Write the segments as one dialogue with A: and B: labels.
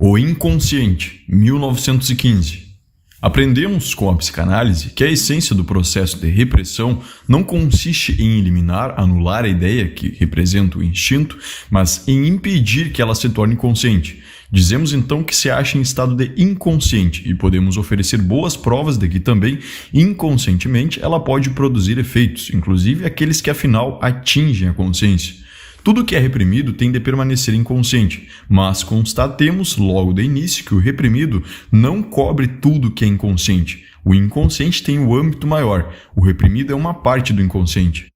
A: O inconsciente, 1915. Aprendemos com a psicanálise que a essência do processo de repressão não consiste em eliminar, anular a ideia que representa o instinto, mas em impedir que ela se torne consciente. Dizemos então que se acha em estado de inconsciente e podemos oferecer boas provas de que também, inconscientemente, ela pode produzir efeitos, inclusive aqueles que afinal atingem a consciência. Tudo que é reprimido tem de permanecer inconsciente, mas constatemos logo de início que o reprimido não cobre tudo que é inconsciente. O inconsciente tem o âmbito maior, o reprimido é uma parte do inconsciente.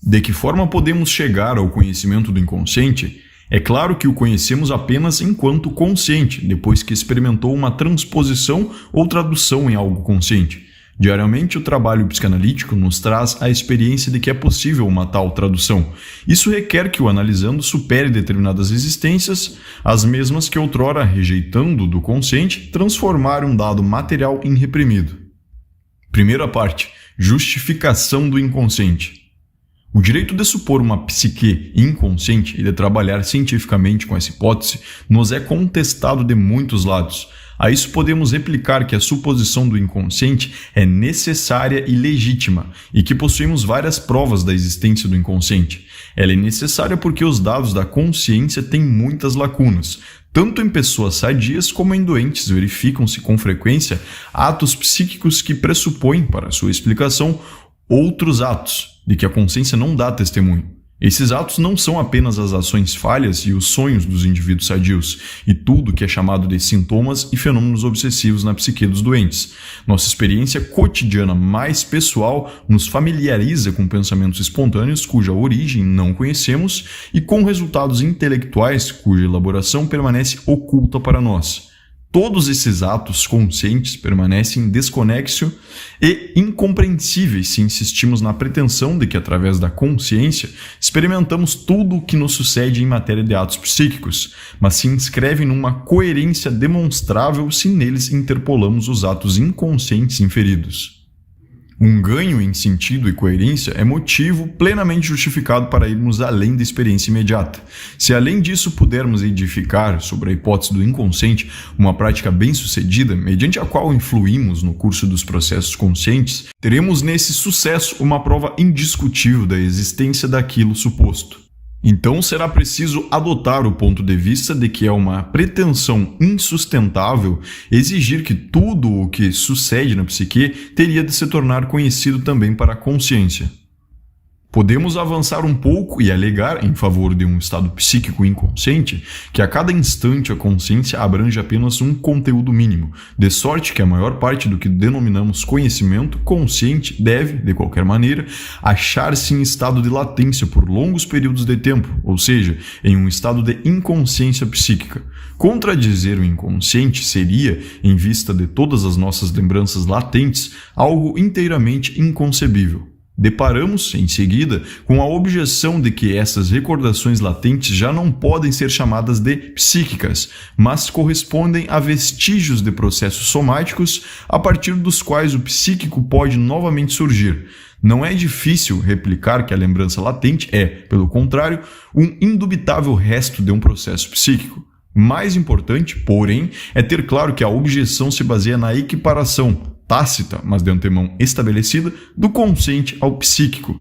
A: De que forma podemos chegar ao conhecimento do inconsciente? É claro que o conhecemos apenas enquanto consciente, depois que experimentou uma transposição ou tradução em algo consciente. Diariamente, o trabalho psicanalítico nos traz a experiência de que é possível uma tal tradução. Isso requer que o analisando supere determinadas existências, as mesmas que outrora, rejeitando do consciente, transformar um dado material em reprimido. Primeira parte: justificação do inconsciente. O direito de supor uma psique inconsciente e de trabalhar cientificamente com essa hipótese nos é contestado de muitos lados. A isso podemos replicar que a suposição do inconsciente é necessária e legítima, e que possuímos várias provas da existência do inconsciente. Ela é necessária porque os dados da consciência têm muitas lacunas. Tanto em pessoas sadias como em doentes verificam-se com frequência atos psíquicos que pressupõem, para sua explicação, outros atos, de que a consciência não dá testemunho. Esses atos não são apenas as ações falhas e os sonhos dos indivíduos sadios, e tudo que é chamado de sintomas e fenômenos obsessivos na psique dos doentes. Nossa experiência cotidiana mais pessoal nos familiariza com pensamentos espontâneos cuja origem não conhecemos e com resultados intelectuais cuja elaboração permanece oculta para nós. Todos esses atos conscientes permanecem desconexos e incompreensíveis se insistimos na pretensão de que, através da consciência, experimentamos tudo o que nos sucede em matéria de atos psíquicos, mas se inscrevem numa coerência demonstrável se neles interpolamos os atos inconscientes inferidos. Um ganho em sentido e coerência é motivo plenamente justificado para irmos além da experiência imediata. Se além disso pudermos edificar sobre a hipótese do inconsciente uma prática bem-sucedida, mediante a qual influímos no curso dos processos conscientes, teremos nesse sucesso uma prova indiscutível da existência daquilo suposto. Então será preciso adotar o ponto de vista de que é uma pretensão insustentável exigir que tudo o que sucede na psique teria de se tornar conhecido também para a consciência. Podemos avançar um pouco e alegar, em favor de um estado psíquico inconsciente, que a cada instante a consciência abrange apenas um conteúdo mínimo, de sorte que a maior parte do que denominamos conhecimento consciente deve, de qualquer maneira, achar-se em estado de latência por longos períodos de tempo, ou seja, em um estado de inconsciência psíquica. Contradizer o inconsciente seria, em vista de todas as nossas lembranças latentes, algo inteiramente inconcebível. Deparamos, em seguida, com a objeção de que essas recordações latentes já não podem ser chamadas de psíquicas, mas correspondem a vestígios de processos somáticos a partir dos quais o psíquico pode novamente surgir. Não é difícil replicar que a lembrança latente é, pelo contrário, um indubitável resto de um processo psíquico. Mais importante, porém, é ter claro que a objeção se baseia na equiparação tácita, mas de antemão estabelecida, do consciente ao psíquico.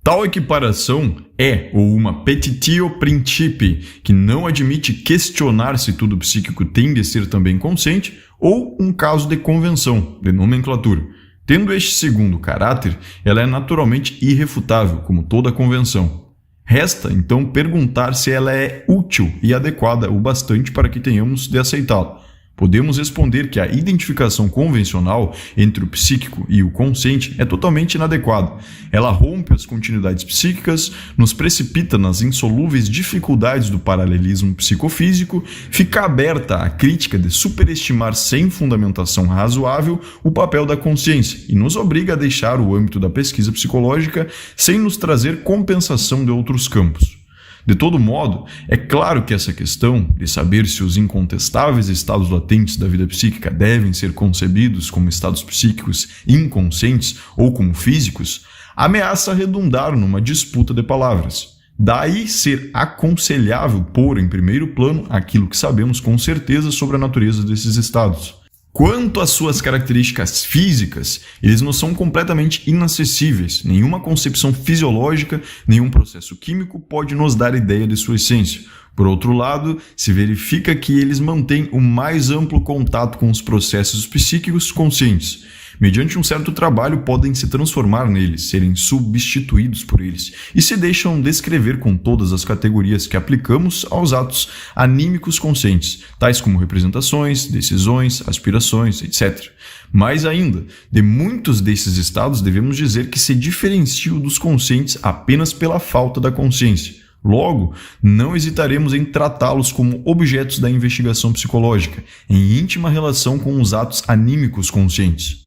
A: Tal equiparação é ou uma petitio principii, que não admite questionar se tudo psíquico tem de ser também consciente, ou um caso de convenção, de nomenclatura. Tendo este segundo caráter, ela é naturalmente irrefutável, como toda convenção. Resta, então, perguntar se ela é útil e adequada o bastante para que tenhamos de aceitá-la. Podemos responder que a identificação convencional entre o psíquico e o consciente é totalmente inadequada. Ela rompe as continuidades psíquicas, nos precipita nas insolúveis dificuldades do paralelismo psicofísico, fica aberta à crítica de superestimar sem fundamentação razoável o papel da consciência e nos obriga a deixar o âmbito da pesquisa psicológica sem nos trazer compensação de outros campos. De todo modo, é claro que essa questão de saber se os incontestáveis estados latentes da vida psíquica devem ser concebidos como estados psíquicos inconscientes ou como físicos, ameaça redundar numa disputa de palavras. Daí ser aconselhável pôr em primeiro plano aquilo que sabemos com certeza sobre a natureza desses estados. Quanto às suas características físicas, eles não são completamente inacessíveis. Nenhuma concepção fisiológica, nenhum processo químico pode nos dar ideia de sua essência. Por outro lado, se verifica que eles mantêm o mais amplo contato com os processos psíquicos conscientes. Mediante um certo trabalho, podem se transformar neles, serem substituídos por eles, e se deixam descrever com todas as categorias que aplicamos aos atos anímicos conscientes, tais como representações, decisões, aspirações, etc. Mais ainda, de muitos desses estados devemos dizer que se diferenciam dos conscientes apenas pela falta da consciência. Logo, não hesitaremos em tratá-los como objetos da investigação psicológica, em íntima relação com os atos anímicos conscientes.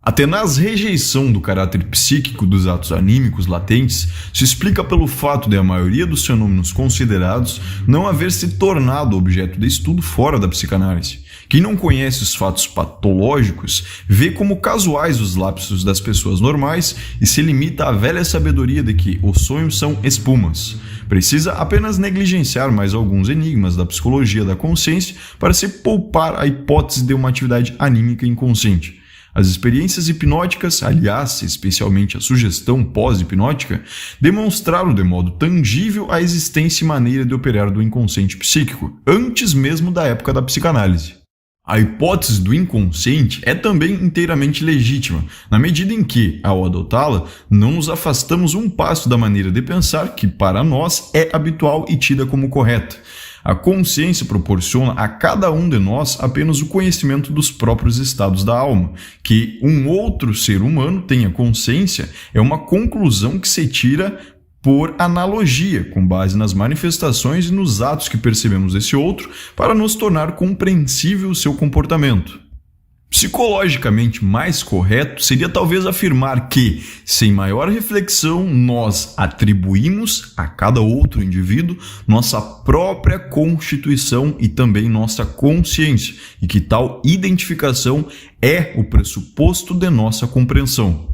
A: A tenaz rejeição do caráter psíquico dos atos anímicos latentes se explica pelo fato de a maioria dos fenômenos considerados não haver se tornado objeto de estudo fora da psicanálise. Quem não conhece os fatos patológicos vê como casuais os lapsos das pessoas normais e se limita à velha sabedoria de que os sonhos são espumas. Precisa apenas negligenciar mais alguns enigmas da psicologia da consciência para se poupar a hipótese de uma atividade anímica inconsciente. As experiências hipnóticas, aliás, especialmente a sugestão pós-hipnótica, demonstraram de modo tangível a existência e maneira de operar do inconsciente psíquico, antes mesmo da época da psicanálise. A hipótese do inconsciente é também inteiramente legítima, na medida em que, ao adotá-la, não nos afastamos um passo da maneira de pensar que, para nós, é habitual e tida como correta. A consciência proporciona a cada um de nós apenas o conhecimento dos próprios estados da alma. Que um outro ser humano tenha consciência é uma conclusão que se tira por analogia, com base nas manifestações e nos atos que percebemos desse outro, para nos tornar compreensível o seu comportamento. Psicologicamente mais correto seria talvez afirmar que, sem maior reflexão, nós atribuímos a cada outro indivíduo nossa própria constituição e também nossa consciência, e que tal identificação é o pressuposto de nossa compreensão.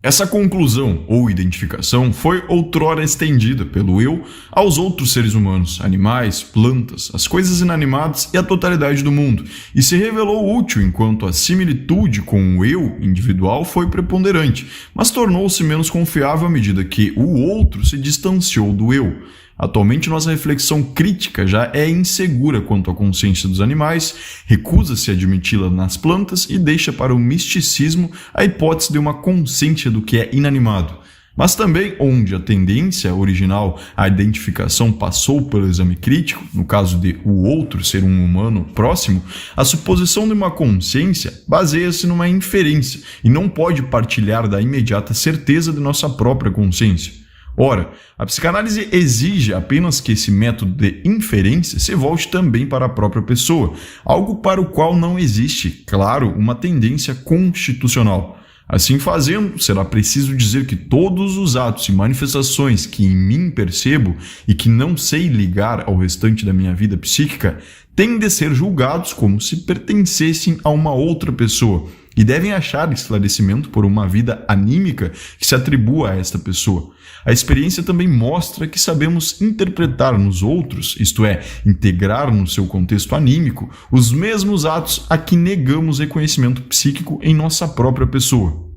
A: Essa conclusão ou identificação foi outrora estendida pelo eu aos outros seres humanos, animais, plantas, as coisas inanimadas e a totalidade do mundo, e se revelou útil enquanto a similitude com o eu individual foi preponderante, mas tornou-se menos confiável à medida que o outro se distanciou do eu. Atualmente, nossa reflexão crítica já é insegura quanto à consciência dos animais, recusa-se a admiti-la nas plantas e deixa para o misticismo a hipótese de uma consciência do que é inanimado. Mas também onde a tendência original à identificação passou pelo exame crítico, no caso de o outro ser um humano próximo, a suposição de uma consciência baseia-se numa inferência e não pode partilhar da imediata certeza de nossa própria consciência. Ora, a psicanálise exige apenas que esse método de inferência se volte também para a própria pessoa, algo para o qual não existe, claro, uma tendência constitucional. Assim fazendo, será preciso dizer que todos os atos e manifestações que em mim percebo e que não sei ligar ao restante da minha vida psíquica têm de ser julgados como se pertencessem a uma outra pessoa e devem achar esclarecimento por uma vida anímica que se atribua a esta pessoa. A experiência também mostra que sabemos interpretar nos outros, isto é, integrar no seu contexto anímico, os mesmos atos a que negamos reconhecimento psíquico em nossa própria pessoa.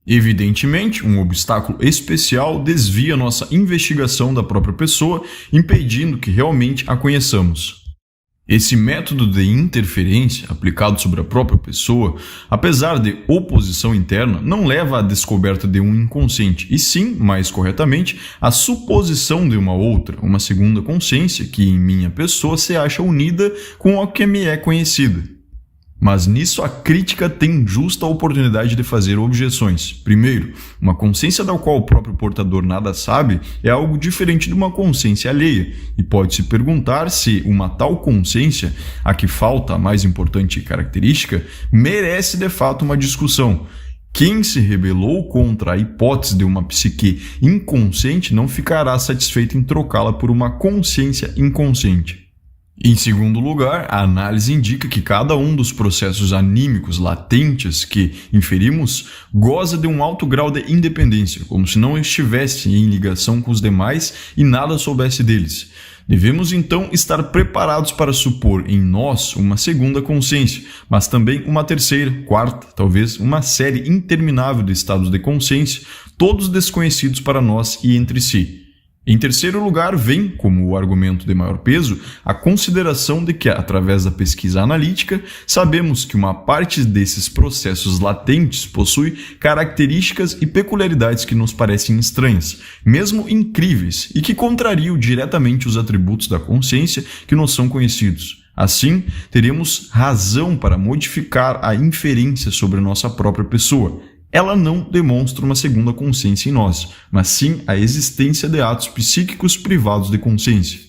A: Evidentemente, um obstáculo especial desvia nossa investigação da própria pessoa, impedindo que realmente a conheçamos. Esse método de interferência aplicado sobre a própria pessoa, apesar de oposição interna, não leva à descoberta de um inconsciente, e sim, mais corretamente, à suposição de uma outra, uma segunda consciência que em minha pessoa se acha unida com a que me é conhecida. Mas nisso a crítica tem justa oportunidade de fazer objeções. Primeiro, uma consciência da qual o próprio portador nada sabe é algo diferente de uma consciência alheia, e pode-se perguntar se uma tal consciência, a que falta a mais importante característica, merece de fato uma discussão. Quem se rebelou contra a hipótese de uma psique inconsciente não ficará satisfeito em trocá-la por uma consciência inconsciente. Em segundo lugar, a análise indica que cada um dos processos anímicos latentes que inferimos goza de um alto grau de independência, como se não estivesse em ligação com os demais e nada soubesse deles. Devemos então estar preparados para supor em nós uma segunda consciência, mas também uma terceira, quarta, talvez uma série interminável de estados de consciência, todos desconhecidos para nós e entre si. Em terceiro lugar, vem, como o argumento de maior peso, a consideração de que, através da pesquisa analítica, sabemos que uma parte desses processos latentes possui características e peculiaridades que nos parecem estranhas, mesmo incríveis, e que contrariam diretamente os atributos da consciência que nos são conhecidos. Assim, teremos razão para modificar a inferência sobre nossa própria pessoa. Ela não demonstra uma segunda consciência em nós, mas sim a existência de atos psíquicos privados de consciência.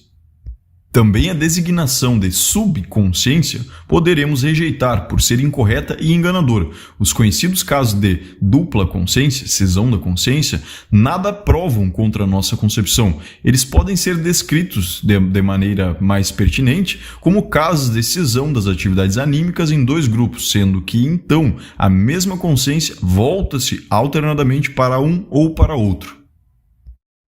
A: Também a designação de subconsciência poderemos rejeitar por ser incorreta e enganadora. Os conhecidos casos de dupla consciência, cisão da consciência, nada provam contra a nossa concepção. Eles podem ser descritos de maneira mais pertinente como casos de cisão das atividades anímicas em dois grupos, sendo que então a mesma consciência volta-se alternadamente para um ou para outro.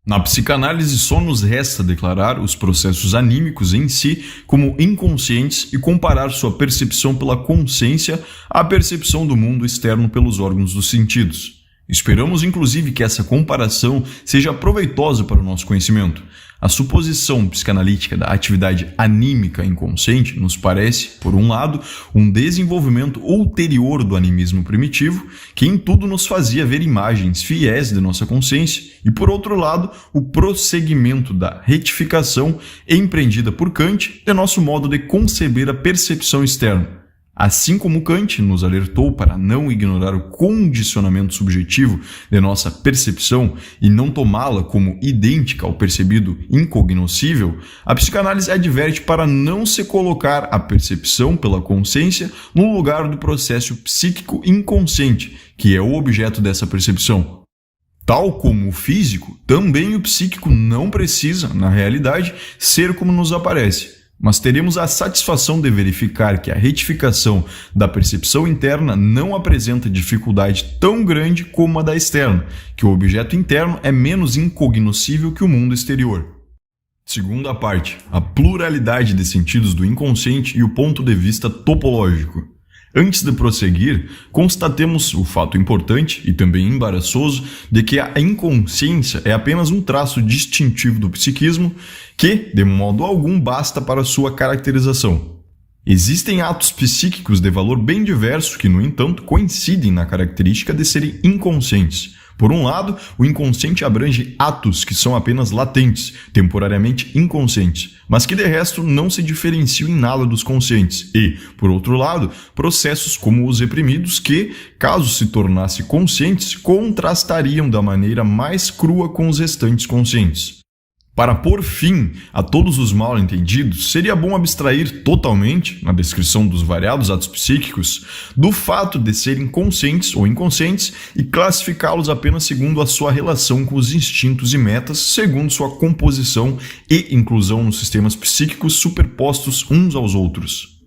A: Na psicanálise, só nos resta declarar os processos anímicos em si como inconscientes e comparar sua percepção pela consciência à percepção do mundo externo pelos órgãos dos sentidos. Esperamos, inclusive, que essa comparação seja proveitosa para o nosso conhecimento. A suposição psicanalítica da atividade anímica inconsciente nos parece, por um lado, um desenvolvimento ulterior do animismo primitivo, que em tudo nos fazia ver imagens fiéis de nossa consciência, e, por outro lado, o prosseguimento da retificação empreendida por Kant de nosso modo de conceber a percepção externa. Assim como Kant nos alertou para não ignorar o condicionamento subjetivo de nossa percepção e não tomá-la como idêntica ao percebido incognoscível, a psicanálise adverte para não se colocar a percepção pela consciência no lugar do processo psíquico inconsciente, que é o objeto dessa percepção. Tal como o físico, também o psíquico não precisa, na realidade, ser como nos aparece. Mas teremos a satisfação de verificar que a retificação da percepção interna não apresenta dificuldade tão grande como a da externa, que o objeto interno é menos incognoscível que o mundo exterior. Segunda parte, a pluralidade de sentidos do inconsciente e o ponto de vista topológico. Antes de prosseguir, constatemos o fato importante e também embaraçoso de que a inconsciência é apenas um traço distintivo do psiquismo que, de modo algum, basta para sua caracterização. Existem atos psíquicos de valor bem diverso que, no entanto, coincidem na característica de serem inconscientes. Por um lado, o inconsciente abrange atos que são apenas latentes, temporariamente inconscientes, mas que de resto não se diferenciam em nada dos conscientes e, por outro lado, processos como os reprimidos que, caso se tornassem conscientes, contrastariam da maneira mais crua com os restantes conscientes. Para pôr fim a todos os mal-entendidos, seria bom abstrair totalmente, na descrição dos variados atos psíquicos, do fato de serem conscientes ou inconscientes e classificá-los apenas segundo a sua relação com os instintos e metas, segundo sua composição e inclusão nos sistemas psíquicos superpostos uns aos outros.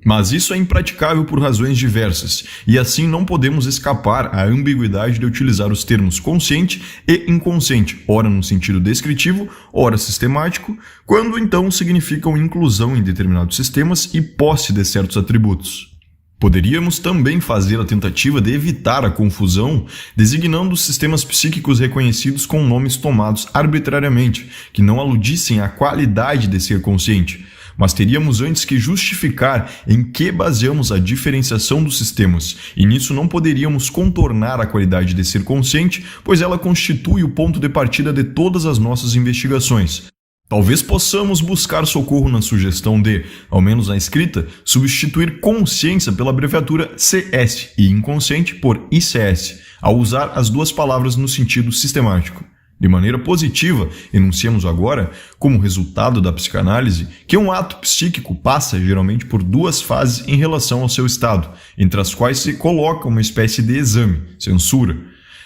A: Mas isso é impraticável por razões diversas, e assim não podemos escapar à ambiguidade de utilizar os termos consciente e inconsciente, ora no sentido descritivo, ora sistemático, quando então significam inclusão em determinados sistemas e posse de certos atributos. Poderíamos também fazer a tentativa de evitar a confusão, designando os sistemas psíquicos reconhecidos com nomes tomados arbitrariamente, que não aludissem à qualidade de ser consciente. Mas teríamos antes que justificar em que baseamos a diferenciação dos sistemas, e nisso não poderíamos contornar a qualidade de ser consciente, pois ela constitui o ponto de partida de todas as nossas investigações. Talvez possamos buscar socorro na sugestão de, ao menos na escrita, substituir consciência pela abreviatura CS e inconsciente por ICS, ao usar as duas palavras no sentido sistemático. De maneira positiva, enunciamos agora, como resultado da psicanálise, que um ato psíquico passa geralmente por duas fases em relação ao seu estado, entre as quais se coloca uma espécie de exame, censura.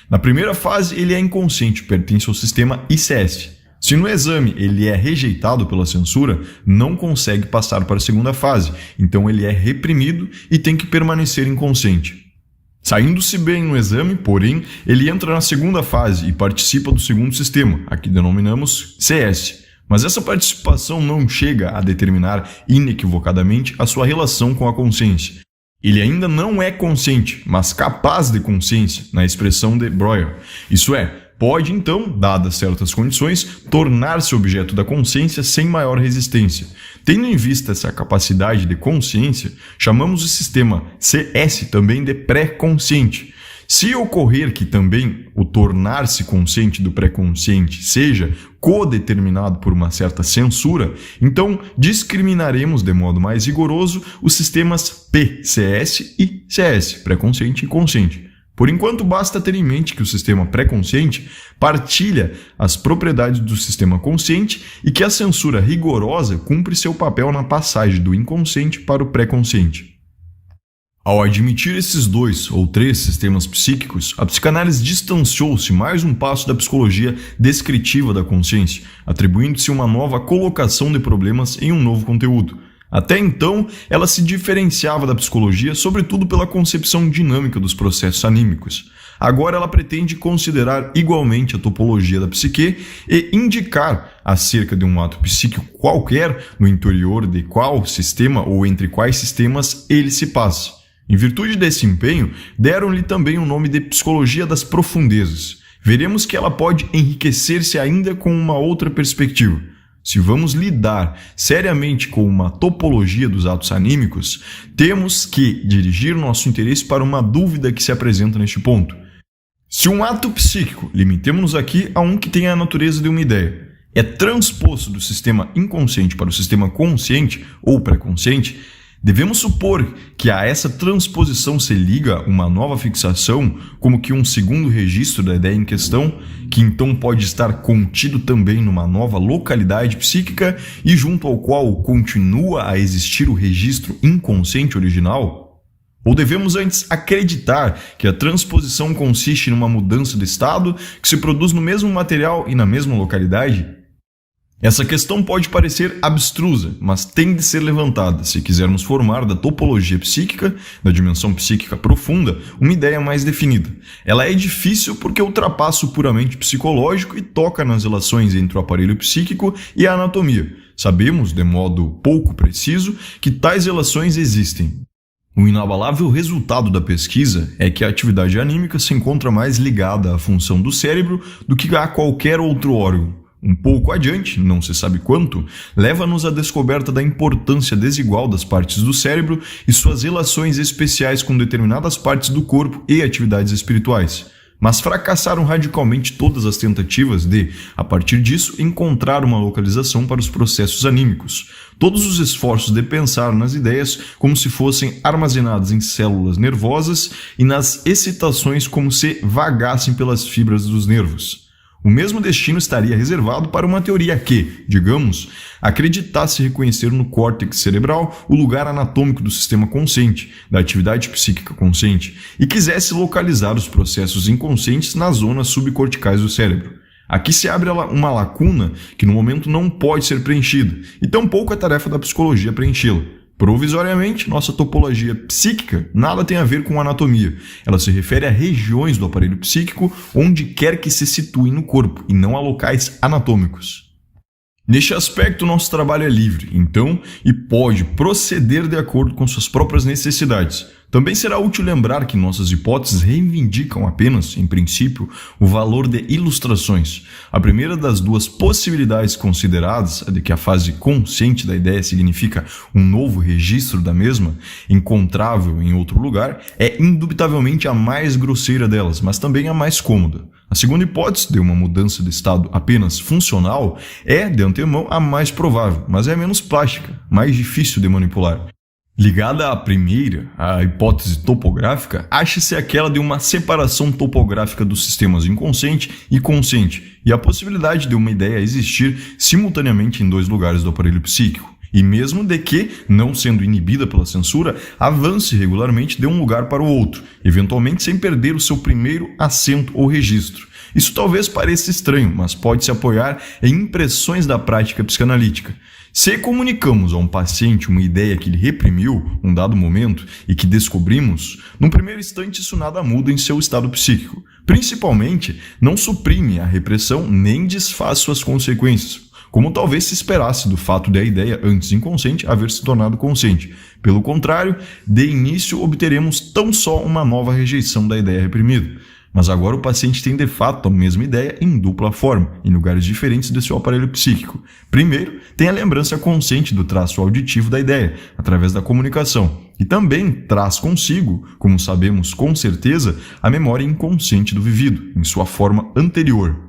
A: Na primeira fase, ele é inconsciente, pertence ao sistema ICS. Se no exame ele é rejeitado pela censura, não consegue passar para a segunda fase, então ele é reprimido e tem que permanecer inconsciente. Saindo-se bem no exame, porém, ele entra na segunda fase e participa do segundo sistema, aqui denominamos CS. Mas essa participação não chega a determinar inequivocadamente a sua relação com a consciência. Ele ainda não é consciente, mas capaz de consciência, na expressão de Breuer. Isso é, pode então, dadas certas condições, tornar-se objeto da consciência sem maior resistência. Tendo em vista essa capacidade de consciência, chamamos o sistema CS também de pré-consciente. Se ocorrer que também o tornar-se consciente do pré-consciente seja codeterminado por uma certa censura, então discriminaremos de modo mais rigoroso os sistemas PCS e CS, pré-consciente e consciente. Por enquanto, basta ter em mente que o sistema pré-consciente partilha as propriedades do sistema consciente e que a censura rigorosa cumpre seu papel na passagem do inconsciente para o pré-consciente. Ao admitir esses 2 ou 3 sistemas psíquicos, a psicanálise distanciou-se mais um passo da psicologia descritiva da consciência, atribuindo-se uma nova colocação de problemas em um novo conteúdo. Até então, ela se diferenciava da psicologia sobretudo pela concepção dinâmica dos processos anímicos. Agora ela pretende considerar igualmente a topologia da psique e indicar acerca de um ato psíquico qualquer no interior de qual sistema ou entre quais sistemas ele se passa. Em virtude desse empenho, deram-lhe também o nome de psicologia das profundezas. Veremos que ela pode enriquecer-se ainda com uma outra perspectiva. Se vamos lidar seriamente com uma topologia dos atos anímicos, temos que dirigir nosso interesse para uma dúvida que se apresenta neste ponto. Se um ato psíquico, limitemos-nos aqui a um que tenha a natureza de uma ideia, é transposto do sistema inconsciente para o sistema consciente ou pré-consciente, devemos supor que a essa transposição se liga uma nova fixação, como que um segundo registro da ideia em questão, que então pode estar contido também numa nova localidade psíquica e junto ao qual continua a existir o registro inconsciente original? Ou devemos antes acreditar que a transposição consiste numa mudança de estado que se produz no mesmo material e na mesma localidade? Essa questão pode parecer abstrusa, mas tem de ser levantada se quisermos formar da topologia psíquica, da dimensão psíquica profunda, uma ideia mais definida. Ela é difícil porque ultrapassa o puramente psicológico e toca nas relações entre o aparelho psíquico e a anatomia. Sabemos, de modo pouco preciso, que tais relações existem. O inabalável resultado da pesquisa é que a atividade anímica se encontra mais ligada à função do cérebro do que a qualquer outro órgão. Um pouco adiante, não se sabe quanto, leva-nos à descoberta da importância desigual das partes do cérebro e suas relações especiais com determinadas partes do corpo e atividades espirituais. Mas fracassaram radicalmente todas as tentativas de, a partir disso, encontrar uma localização para os processos anímicos. Todos os esforços de pensar nas ideias como se fossem armazenadas em células nervosas e nas excitações como se vagassem pelas fibras dos nervos. O mesmo destino estaria reservado para uma teoria que, digamos, acreditasse reconhecer no córtex cerebral o lugar anatômico do sistema consciente, da atividade psíquica consciente, e quisesse localizar os processos inconscientes nas zonas subcorticais do cérebro. Aqui se abre uma lacuna que no momento não pode ser preenchida, e tampouco é tarefa da psicologia preenchê-la. Provisoriamente, nossa topologia psíquica nada tem a ver com anatomia. Ela se refere a regiões do aparelho psíquico onde quer que se situem no corpo, e não a locais anatômicos. Neste aspecto, nosso trabalho é livre, então, e pode proceder de acordo com suas próprias necessidades. Também será útil lembrar que nossas hipóteses reivindicam apenas, em princípio, o valor de ilustrações. A primeira das duas possibilidades consideradas, a de que a fase consciente da ideia significa um novo registro da mesma, encontrável em outro lugar, é indubitavelmente a mais grosseira delas, mas também a mais cômoda. A segunda hipótese, de uma mudança de estado apenas funcional, é, de antemão, a mais provável, mas é menos plástica, mais difícil de manipular. Ligada à primeira, a hipótese topográfica, acha-se aquela de uma separação topográfica dos sistemas inconsciente e consciente, e a possibilidade de uma ideia existir simultaneamente em dois lugares do aparelho psíquico. e mesmo de que, não sendo inibida pela censura, avance regularmente de um lugar para o outro, eventualmente sem perder o seu primeiro assento ou registro. Isso talvez pareça estranho, mas pode se apoiar em impressões da prática psicanalítica. Se comunicamos a um paciente uma ideia que ele reprimiu num dado momento e que descobrimos, num primeiro instante isso nada muda em seu estado psíquico. Principalmente, não suprime a repressão nem desfaz suas consequências, como talvez se esperasse do fato de a ideia antes inconsciente haver se tornado consciente. Pelo contrário, de início obteremos tão só uma nova rejeição da ideia reprimida. Mas agora o paciente tem de fato a mesma ideia em dupla forma, em lugares diferentes de seu aparelho psíquico. Primeiro, tem a lembrança consciente do traço auditivo da ideia, através da comunicação, e também traz consigo, como sabemos com certeza, a memória inconsciente do vivido, em sua forma anterior.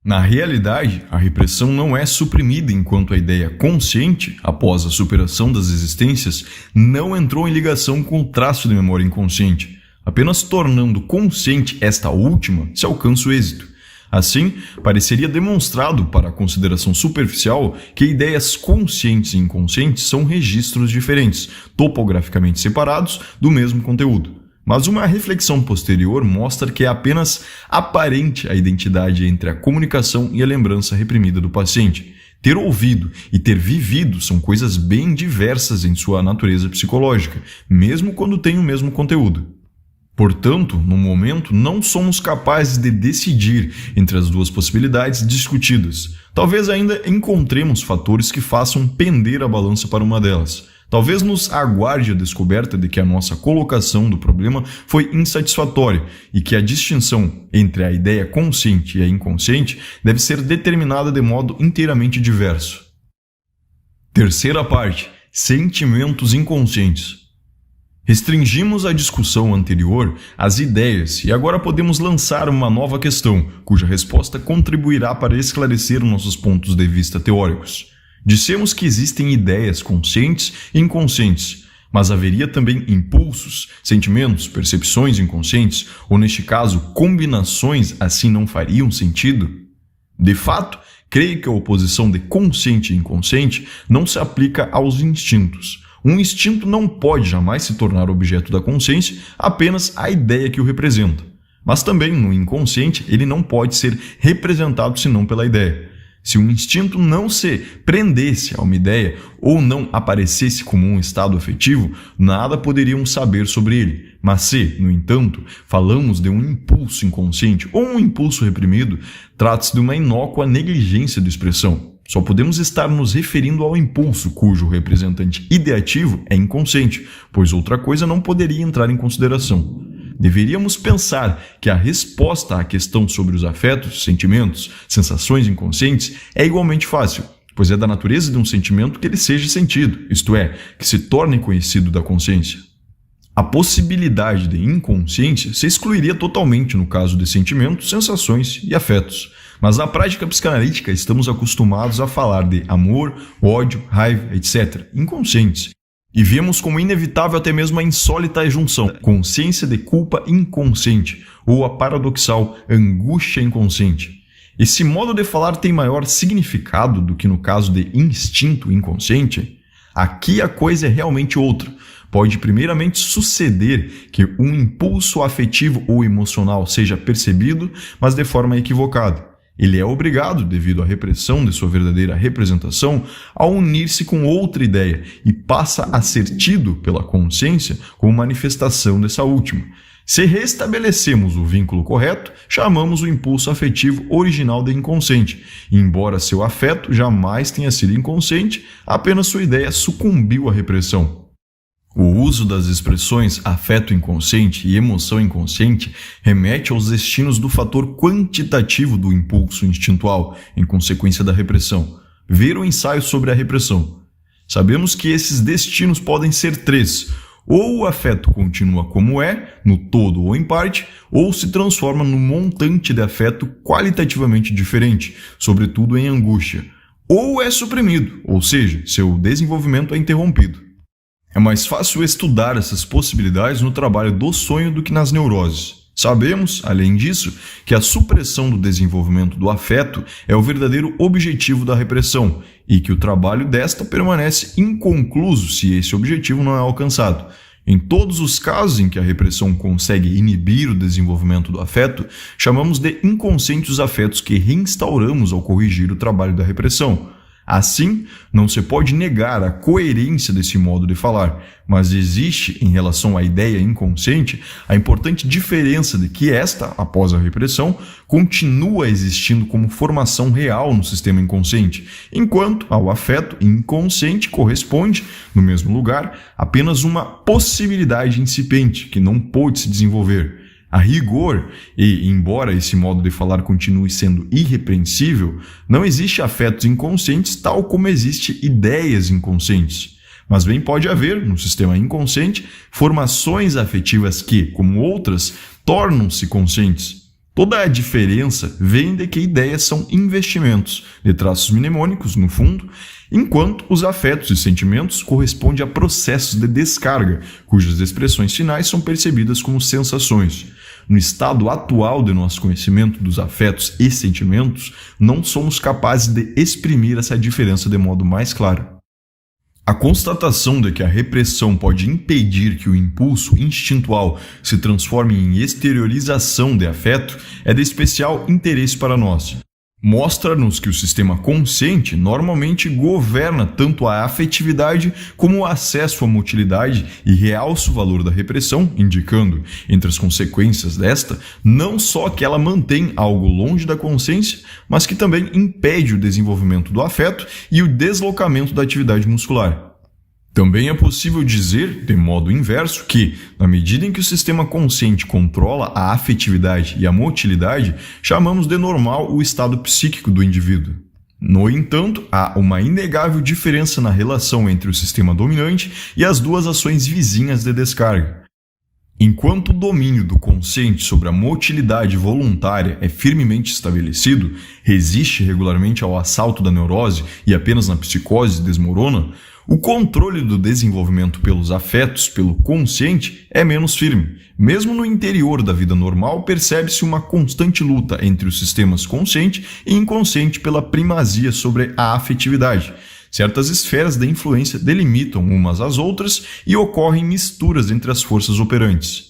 A: Na realidade, a repressão não é suprimida enquanto a ideia consciente, após a superação das existências, não entrou em ligação com o traço de memória inconsciente. Apenas tornando consciente esta última, se alcança o êxito. Assim, pareceria demonstrado para a consideração superficial que ideias conscientes e inconscientes são registros diferentes, topograficamente separados, do mesmo conteúdo. Mas uma reflexão posterior mostra que é apenas aparente a identidade entre a comunicação e a lembrança reprimida do paciente. Ter ouvido e ter vivido são coisas bem diversas em sua natureza psicológica, mesmo quando têm o mesmo conteúdo. Portanto, no momento, não somos capazes de decidir entre as duas possibilidades discutidas. Talvez ainda encontremos fatores que façam pender a balança para uma delas. Talvez nos aguarde a descoberta de que a nossa colocação do problema foi insatisfatória e que a distinção entre a ideia consciente e a inconsciente deve ser determinada de modo inteiramente diverso. Terceira parte: sentimentos inconscientes. Restringimos a discussão anterior às ideias e agora podemos lançar uma nova questão, cuja resposta contribuirá para esclarecer nossos pontos de vista teóricos. Dissemos que existem ideias conscientes e inconscientes, mas haveria também impulsos, sentimentos, percepções inconscientes, ou neste caso, combinações assim não fariam sentido? De fato, creio que a oposição de consciente e inconsciente não se aplica aos instintos. Um instinto não pode jamais se tornar objeto da consciência, apenas a ideia que o representa. Mas também, no inconsciente, ele não pode ser representado senão pela ideia. Se um instinto não se prendesse a uma ideia ou não aparecesse como um estado afetivo, nada poderíamos saber sobre ele. Mas se, no entanto, falamos de um impulso inconsciente ou um impulso reprimido, trata-se de uma inócua negligência de expressão. Só podemos estar nos referindo ao impulso cujo representante ideativo é inconsciente, pois outra coisa não poderia entrar em consideração. Deveríamos pensar que a resposta à questão sobre os afetos, sentimentos, sensações inconscientes é igualmente fácil, pois é da natureza de um sentimento que ele seja sentido, isto é, que se torne conhecido da consciência. A possibilidade de inconsciência se excluiria totalmente no caso de sentimentos, sensações e afetos. Mas na prática psicanalítica estamos acostumados a falar de amor, ódio, raiva, etc., inconscientes. E vemos como inevitável até mesmo a insólita junção, consciência de culpa inconsciente, ou a paradoxal angústia inconsciente. Esse modo de falar tem maior significado do que no caso de instinto inconsciente? Aqui a coisa é realmente outra. Pode primeiramente suceder que um impulso afetivo ou emocional seja percebido, mas de forma equivocada. Ele é obrigado, devido à repressão de sua verdadeira representação, a unir-se com outra ideia e passa a ser tido pela consciência como manifestação dessa última. Se restabelecemos o vínculo correto, chamamos o impulso afetivo original de inconsciente. E embora seu afeto jamais tenha sido inconsciente, apenas sua ideia sucumbiu à repressão. O uso das expressões afeto inconsciente e emoção inconsciente remete aos destinos do fator quantitativo do impulso instintual, em consequência da repressão. Ver o ensaio sobre a repressão. Sabemos que esses destinos podem ser três. Ou o afeto continua como é, no todo ou em parte, ou se transforma num montante de afeto qualitativamente diferente, sobretudo em angústia. Ou é suprimido, ou seja, seu desenvolvimento é interrompido. É mais fácil estudar essas possibilidades no trabalho do sonho do que nas neuroses. Sabemos, além disso, que a supressão do desenvolvimento do afeto é o verdadeiro objetivo da repressão e que o trabalho desta permanece inconcluso se esse objetivo não é alcançado. Em todos os casos em que a repressão consegue inibir o desenvolvimento do afeto, chamamos de inconscientes os afetos que reinstauramos ao corrigir o trabalho da repressão. Assim, não se pode negar a coerência desse modo de falar, mas existe, em relação à ideia inconsciente, a importante diferença de que esta, após a repressão, continua existindo como formação real no sistema inconsciente, enquanto ao afeto inconsciente corresponde, no mesmo lugar, apenas uma possibilidade incipiente que não pôde se desenvolver. A rigor, e embora esse modo de falar continue sendo irrepreensível, não existe afetos inconscientes tal como existe ideias inconscientes. Mas bem pode haver, no sistema inconsciente, formações afetivas que, como outras, tornam-se conscientes. Toda a diferença vem de que ideias são investimentos, de traços mnemônicos, no fundo, enquanto os afetos e sentimentos correspondem a processos de descarga, cujas expressões finais são percebidas como sensações. No estado atual de nosso conhecimento dos afetos e sentimentos, não somos capazes de exprimir essa diferença de modo mais claro. A constatação de que a repressão pode impedir que o impulso instintual se transforme em exteriorização de afeto é de especial interesse para nós. Mostra-nos que o sistema consciente normalmente governa tanto a afetividade como o acesso à motilidade e realça o valor da repressão, indicando, entre as consequências desta, não só que ela mantém algo longe da consciência, mas que também impede o desenvolvimento do afeto e o deslocamento da atividade muscular. Também é possível dizer, de modo inverso, que, na medida em que o sistema consciente controla a afetividade e a motilidade, chamamos de normal o estado psíquico do indivíduo. No entanto, há uma inegável diferença na relação entre o sistema dominante e as duas ações vizinhas de descarga. Enquanto o domínio do consciente sobre a motilidade voluntária é firmemente estabelecido, resiste regularmente ao assalto da neurose e apenas na psicose desmorona, o controle do desenvolvimento pelos afetos, pelo consciente, é menos firme. Mesmo no interior da vida normal, percebe-se uma constante luta entre os sistemas consciente e inconsciente pela primazia sobre a afetividade. Certas esferas da influência delimitam umas às outras e ocorrem misturas entre as forças operantes.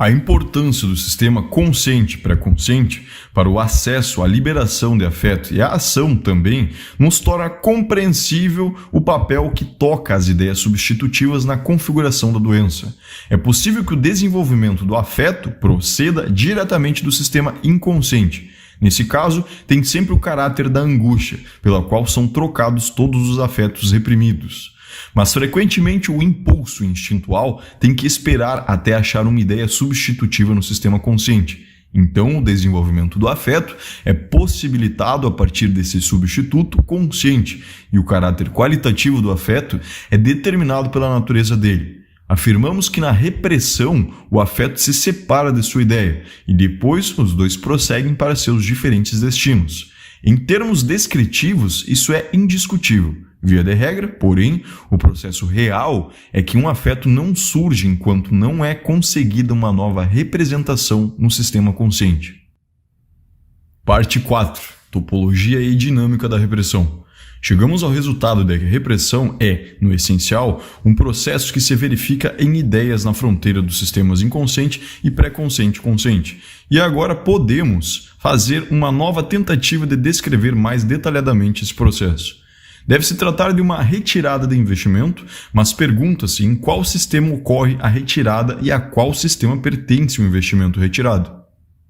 A: A importância do sistema consciente-pré-consciente para o acesso à liberação de afeto e à ação também nos torna compreensível o papel que toca as ideias substitutivas na configuração da doença. É possível que o desenvolvimento do afeto proceda diretamente do sistema inconsciente. Nesse caso, tem sempre o caráter da angústia, pela qual são trocados todos os afetos reprimidos. Mas frequentemente o impulso instintual tem que esperar até achar uma ideia substitutiva no sistema consciente. Então, o desenvolvimento do afeto é possibilitado a partir desse substituto consciente, e o caráter qualitativo do afeto é determinado pela natureza dele. Afirmamos que na repressão o afeto se separa de sua ideia, e depois os dois prosseguem para seus diferentes destinos. Em termos descritivos, isso é indiscutível. Via de regra, porém, o processo real é que um afeto não surge enquanto não é conseguida uma nova representação no sistema consciente. Parte 4. Topologia e dinâmica da repressão. Chegamos ao resultado de que a repressão é, no essencial, um processo que se verifica em ideias na fronteira dos sistemas inconsciente e pré-consciente-consciente. E agora podemos fazer uma nova tentativa de descrever mais detalhadamente esse processo. Deve-se tratar de uma retirada de investimento, mas pergunta-se em qual sistema ocorre a retirada e a qual sistema pertence o investimento retirado.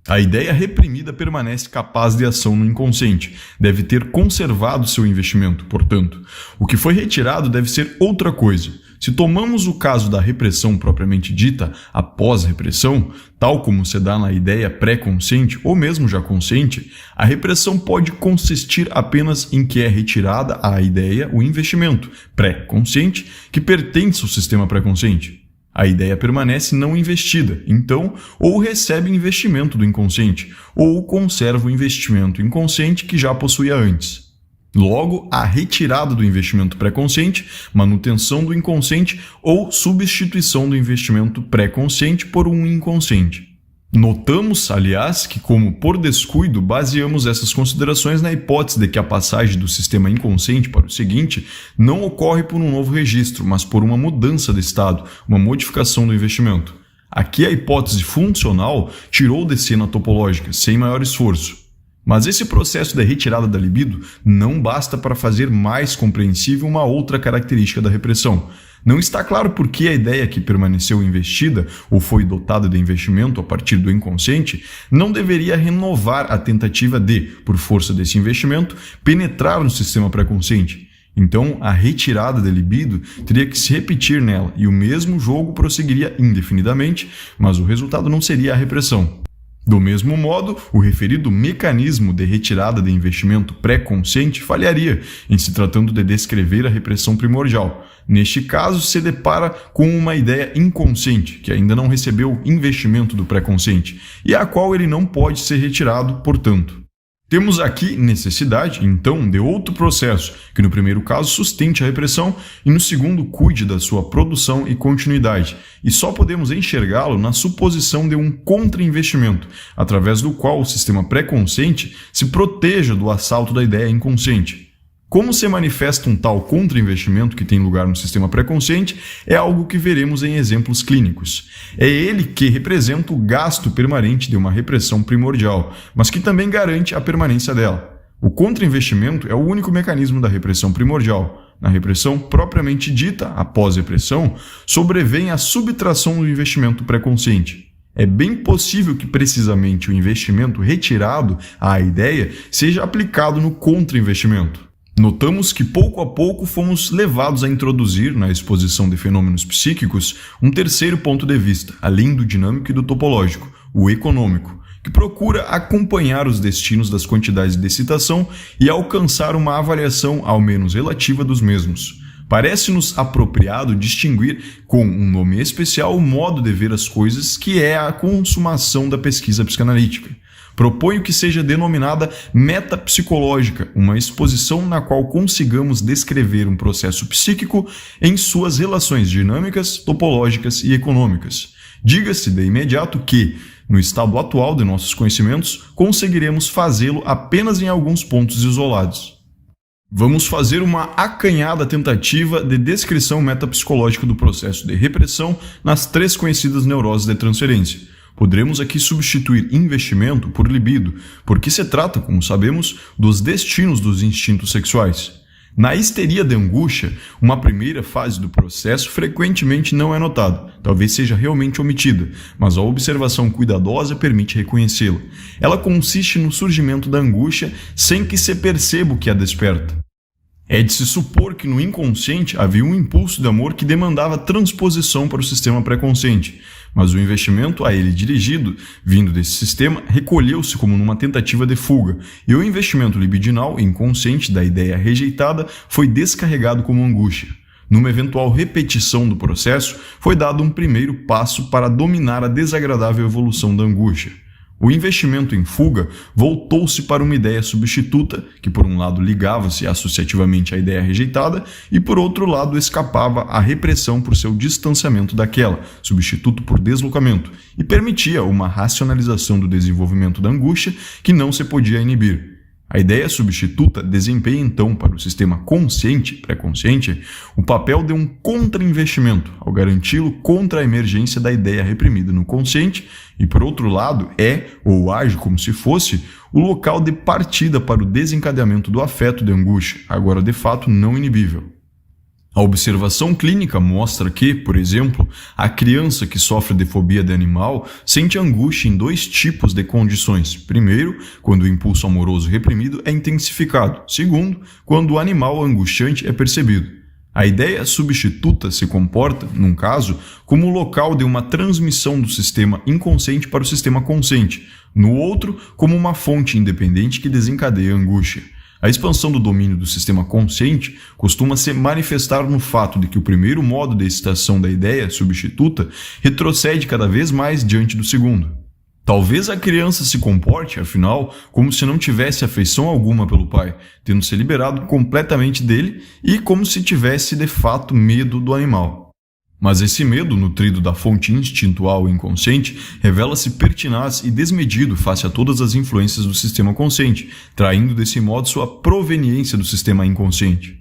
A: A ideia reprimida permanece capaz de ação no inconsciente, deve ter conservado seu investimento, portanto. O que foi retirado deve ser outra coisa. Se tomamos o caso da repressão propriamente dita, após repressão, tal como se dá na ideia pré-consciente ou mesmo já consciente, a repressão pode consistir apenas em que é retirada à ideia o investimento pré-consciente que pertence ao sistema pré-consciente. A ideia permanece não investida, então, ou recebe investimento do inconsciente, ou conserva o investimento inconsciente que já possuía antes. Logo, a retirada do investimento pré-consciente, manutenção do inconsciente ou substituição do investimento pré-consciente por um inconsciente. Notamos, aliás, que como por descuido baseamos essas considerações na hipótese de que a passagem do sistema inconsciente para o seguinte não ocorre por um novo registro, mas por uma mudança de estado, uma modificação do investimento. Aqui a hipótese funcional tirou de cena topológica, sem maior esforço. Mas esse processo de retirada da libido não basta para fazer mais compreensível uma outra característica da repressão. Não está claro por que a ideia que permaneceu investida ou foi dotada de investimento a partir do inconsciente não deveria renovar a tentativa de, por força desse investimento, penetrar no sistema pré-consciente. Então, a retirada da libido teria que se repetir nela e o mesmo jogo prosseguiria indefinidamente, mas o resultado não seria a repressão. Do mesmo modo, o referido mecanismo de retirada de investimento pré-consciente falharia em se tratando de descrever a repressão primordial. Neste caso, se depara com uma ideia inconsciente, que ainda não recebeu investimento do pré-consciente, e a qual ele não pode ser retirado, portanto. Temos aqui necessidade, então, de outro processo, que no primeiro caso sustente a repressão e no segundo cuide da sua produção e continuidade, e só podemos enxergá-lo na suposição de um contra-investimento, através do qual o sistema pré-consciente se proteja do assalto da ideia inconsciente. Como se manifesta um tal contra-investimento que tem lugar no sistema pré-consciente é algo que veremos em exemplos clínicos. É ele que representa o gasto permanente de uma repressão primordial, mas que também garante a permanência dela. O contra-investimento é o único mecanismo da repressão primordial. Na repressão propriamente dita, após repressão, sobrevém a subtração do investimento pré-consciente. É bem possível que precisamente o investimento retirado à ideia seja aplicado no contra-investimento. Notamos que pouco a pouco fomos levados a introduzir, na exposição de fenômenos psíquicos, um terceiro ponto de vista, além do dinâmico e do topológico, o econômico, que procura acompanhar os destinos das quantidades de excitação e alcançar uma avaliação ao menos relativa dos mesmos. Parece-nos apropriado distinguir com um nome especial o modo de ver as coisas que é a consumação da pesquisa psicanalítica. Proponho que seja denominada metapsicológica, uma exposição na qual consigamos descrever um processo psíquico em suas relações dinâmicas, topológicas e econômicas. Diga-se de imediato que, no estado atual de nossos conhecimentos, conseguiremos fazê-lo apenas em alguns pontos isolados. Vamos fazer uma acanhada tentativa de descrição metapsicológica do processo de repressão nas três conhecidas neuroses de transferência. Poderemos aqui substituir investimento por libido, porque se trata, como sabemos, dos destinos dos instintos sexuais. Na histeria de angústia, uma primeira fase do processo frequentemente não é notada, talvez seja realmente omitida, mas a observação cuidadosa permite reconhecê-la. Ela consiste no surgimento da angústia sem que se perceba o que a desperta. É de se supor que no inconsciente havia um impulso de amor que demandava transposição para o sistema pré-consciente, mas o investimento a ele dirigido, vindo desse sistema, recolheu-se como numa tentativa de fuga, e o investimento libidinal inconsciente da ideia rejeitada foi descarregado como angústia. Numa eventual repetição do processo, foi dado um primeiro passo para dominar a desagradável evolução da angústia. O investimento em fuga voltou-se para uma ideia substituta, que por um lado ligava-se associativamente à ideia rejeitada e por outro lado escapava à repressão por seu distanciamento daquela, substituto por deslocamento, e permitia uma racionalização do desenvolvimento da angústia que não se podia inibir. A ideia substituta desempenha então para o sistema consciente, pré-consciente, o papel de um contra-investimento, ao garanti-lo contra a emergência da ideia reprimida no consciente, e por outro lado é, ou age como se fosse, o local de partida para o desencadeamento do afeto de angústia, agora de fato não inibível. A observação clínica mostra que, por exemplo, a criança que sofre de fobia de animal sente angústia em dois tipos de condições. Primeiro, quando o impulso amoroso reprimido é intensificado. Segundo, quando o animal angustiante é percebido. A ideia substituta se comporta, num caso, como o local de uma transmissão do sistema inconsciente para o sistema consciente. No outro, como uma fonte independente que desencadeia a angústia. A expansão do domínio do sistema consciente costuma se manifestar no fato de que o primeiro modo de excitação da ideia substituta retrocede cada vez mais diante do segundo. Talvez a criança se comporte, afinal, como se não tivesse afeição alguma pelo pai, tendo se liberado completamente dele e como se tivesse de fato medo do animal. Mas esse medo, nutrido da fonte instintual e inconsciente, revela-se pertinaz e desmedido face a todas as influências do sistema consciente, traindo desse modo sua proveniência do sistema inconsciente.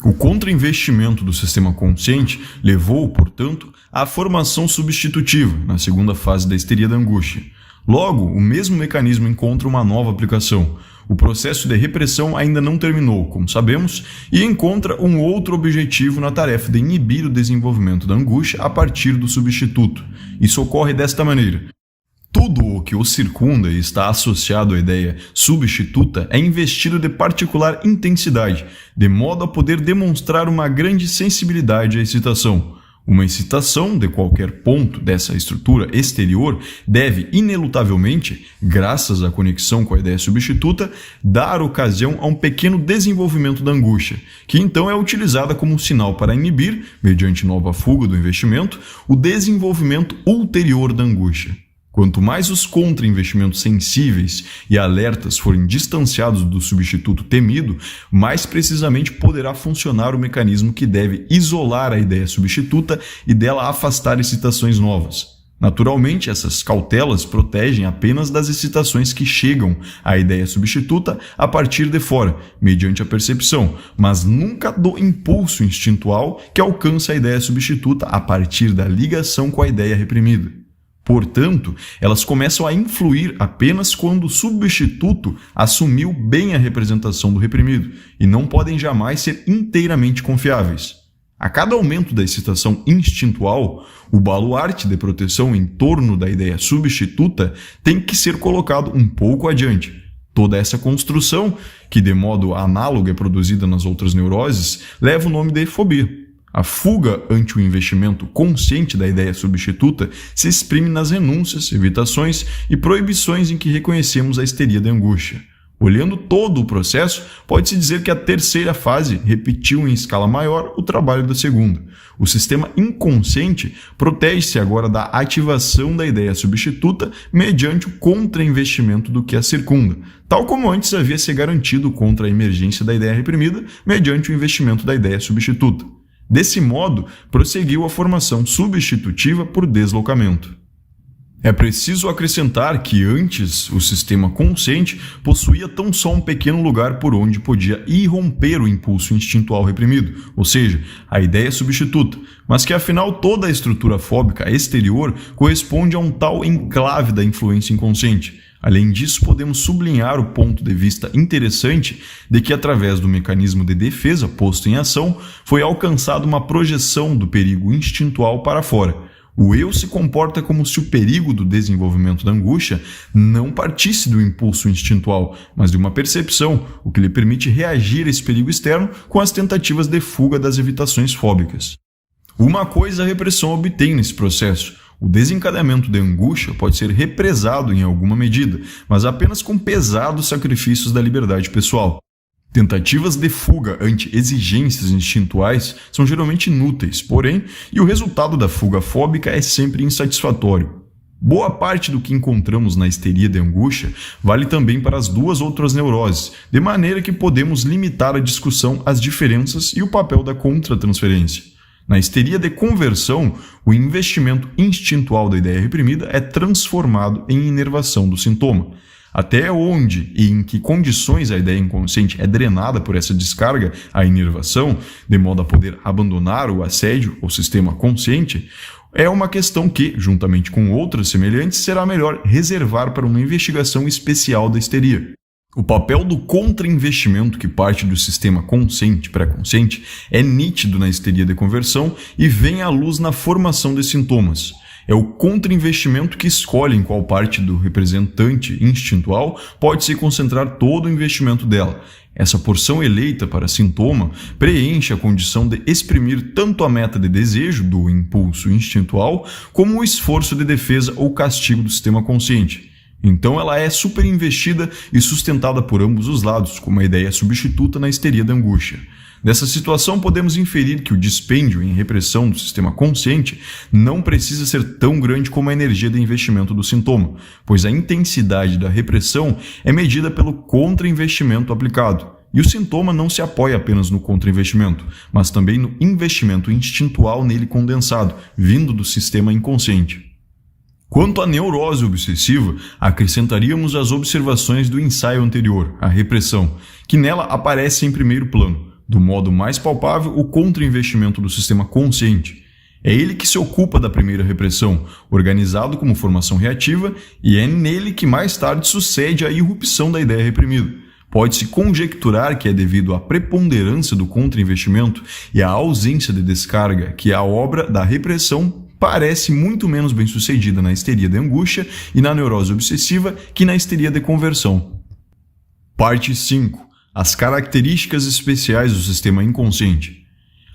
A: O contra-investimento do sistema consciente levou, portanto, à formação substitutiva, na segunda fase da histeria da angústia. Logo, o mesmo mecanismo encontra uma nova aplicação. O processo de repressão ainda não terminou, como sabemos, e encontra um outro objetivo na tarefa de inibir o desenvolvimento da angústia a partir do substituto. Isso ocorre desta maneira. Tudo o que o circunda e está associado à ideia substituta é investido de particular intensidade, de modo a poder demonstrar uma grande sensibilidade à excitação. Uma excitação de qualquer ponto dessa estrutura exterior deve, inelutavelmente, graças à conexão com a ideia substituta, dar ocasião a um pequeno desenvolvimento da angústia, que então é utilizada como sinal para inibir, mediante nova fuga do investimento, o desenvolvimento ulterior da angústia. Quanto mais os contra-investimentos sensíveis e alertas forem distanciados do substituto temido, mais precisamente poderá funcionar o mecanismo que deve isolar a ideia substituta e dela afastar excitações novas. Naturalmente, essas cautelas protegem apenas das excitações que chegam à ideia substituta a partir de fora, mediante a percepção, mas nunca do impulso instintual que alcança a ideia substituta a partir da ligação com a ideia reprimida. Portanto, elas começam a influir apenas quando o substituto assumiu bem a representação do reprimido e não podem jamais ser inteiramente confiáveis. A cada aumento da excitação instintual, o baluarte de proteção em torno da ideia substituta tem que ser colocado um pouco adiante. Toda essa construção, que de modo análogo é produzida nas outras neuroses, leva o nome de fobia. A fuga ante o investimento consciente da ideia substituta se exprime nas renúncias, evitações e proibições em que reconhecemos a histeria da angústia. Olhando todo o processo, pode-se dizer que a terceira fase repetiu em escala maior o trabalho da segunda. O sistema inconsciente protege-se agora da ativação da ideia substituta mediante o contra-investimento do que a circunda, tal como antes havia se garantido contra a emergência da ideia reprimida mediante o investimento da ideia substituta. Desse modo, prosseguiu a formação substitutiva por deslocamento. É preciso acrescentar que antes o sistema consciente possuía tão só um pequeno lugar por onde podia irromper o impulso instintual reprimido, ou seja, a ideia substituta, mas que afinal toda a estrutura fóbica exterior corresponde a um tal enclave da influência inconsciente. Além disso, podemos sublinhar o ponto de vista interessante de que, através do mecanismo de defesa posto em ação, foi alcançada uma projeção do perigo instintual para fora. O eu se comporta como se o perigo do desenvolvimento da angústia não partisse do impulso instintual, mas de uma percepção, o que lhe permite reagir a esse perigo externo com as tentativas de fuga das evitações fóbicas. Uma coisa a repressão obtém nesse processo. O desencadeamento de angústia pode ser represado em alguma medida, mas apenas com pesados sacrifícios da liberdade pessoal. Tentativas de fuga ante exigências instintuais são geralmente inúteis, porém, e o resultado da fuga fóbica é sempre insatisfatório. Boa parte do que encontramos na histeria de angústia vale também para as duas outras neuroses, de maneira que podemos limitar a discussão às diferenças e o papel da contratransferência. Na histeria de conversão, o investimento instintual da ideia reprimida é transformado em inervação do sintoma. Até onde e em que condições a ideia inconsciente é drenada por essa descarga, a inervação, de modo a poder abandonar o assédio ou sistema consciente, é uma questão que, juntamente com outras semelhantes, será melhor reservar para uma investigação especial da histeria. O papel do contra-investimento que parte do sistema consciente pré-consciente é nítido na histeria de conversão e vem à luz na formação de sintomas. É o contra-investimento que escolhe em qual parte do representante instintual pode se concentrar todo o investimento dela. Essa porção eleita para sintoma preenche a condição de exprimir tanto a meta de desejo do impulso instintual como o esforço de defesa ou castigo do sistema consciente. Então ela é superinvestida e sustentada por ambos os lados, como a ideia substituta na histeria da angústia. Dessa situação, podemos inferir que o dispêndio em repressão do sistema consciente não precisa ser tão grande como a energia de investimento do sintoma, pois a intensidade da repressão é medida pelo contra-investimento aplicado. E o sintoma não se apoia apenas no contra-investimento, mas também no investimento instintual nele condensado, vindo do sistema inconsciente. Quanto à neurose obsessiva, acrescentaríamos as observações do ensaio anterior, a repressão, que nela aparece em primeiro plano, do modo mais palpável, o contra-investimento do sistema consciente. É ele que se ocupa da primeira repressão, organizado como formação reativa, e é nele que mais tarde sucede a irrupção da ideia reprimida. Pode-se conjecturar que é devido à preponderância do contra-investimento e à ausência de descarga que a obra da repressão parece muito menos bem sucedida na histeria de angústia e na neurose obsessiva que na histeria de conversão. Parte 5. As características especiais do sistema inconsciente.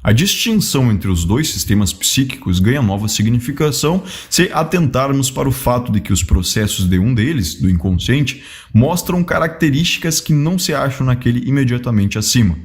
A: A distinção entre os dois sistemas psíquicos ganha nova significação se atentarmos para o fato de que os processos de um deles, do inconsciente, mostram características que não se acham naquele imediatamente acima.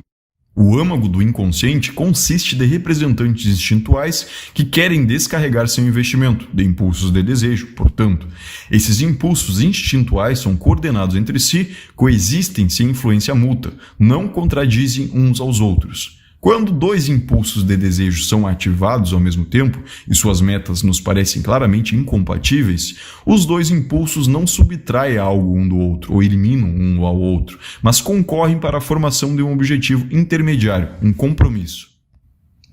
A: O âmago do inconsciente consiste de representantes instintuais que querem descarregar seu investimento, de impulsos de desejo, portanto. Esses impulsos instintuais são coordenados entre si, coexistem sem influência mútua, não contradizem uns aos outros. Quando dois impulsos de desejo são ativados ao mesmo tempo e suas metas nos parecem claramente incompatíveis, os dois impulsos não subtraem algo um do outro ou eliminam um ao outro, mas concorrem para a formação de um objetivo intermediário, um compromisso.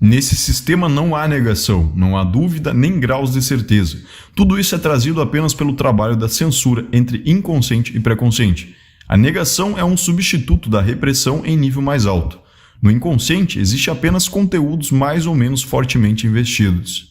A: Nesse sistema não há negação, não há dúvida nem graus de certeza. Tudo isso é trazido apenas pelo trabalho da censura entre inconsciente e pré-consciente. A negação é um substituto da repressão em nível mais alto. No inconsciente, existe apenas conteúdos mais ou menos fortemente investidos.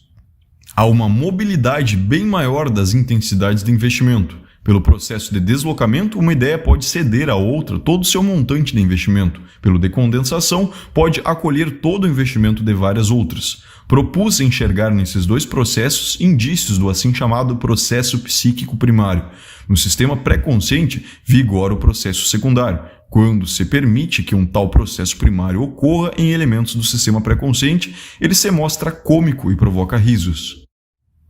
A: Há uma mobilidade bem maior das intensidades de investimento. Pelo processo de deslocamento, uma ideia pode ceder à outra todo o seu montante de investimento. Pelo de condensação, pode acolher todo o investimento de várias outras. Propus enxergar nesses dois processos indícios do assim chamado processo psíquico primário. No sistema pré-consciente, vigora o processo secundário, quando se permite que um tal processo primário ocorra em elementos do sistema pré-consciente, ele se mostra cômico e provoca risos.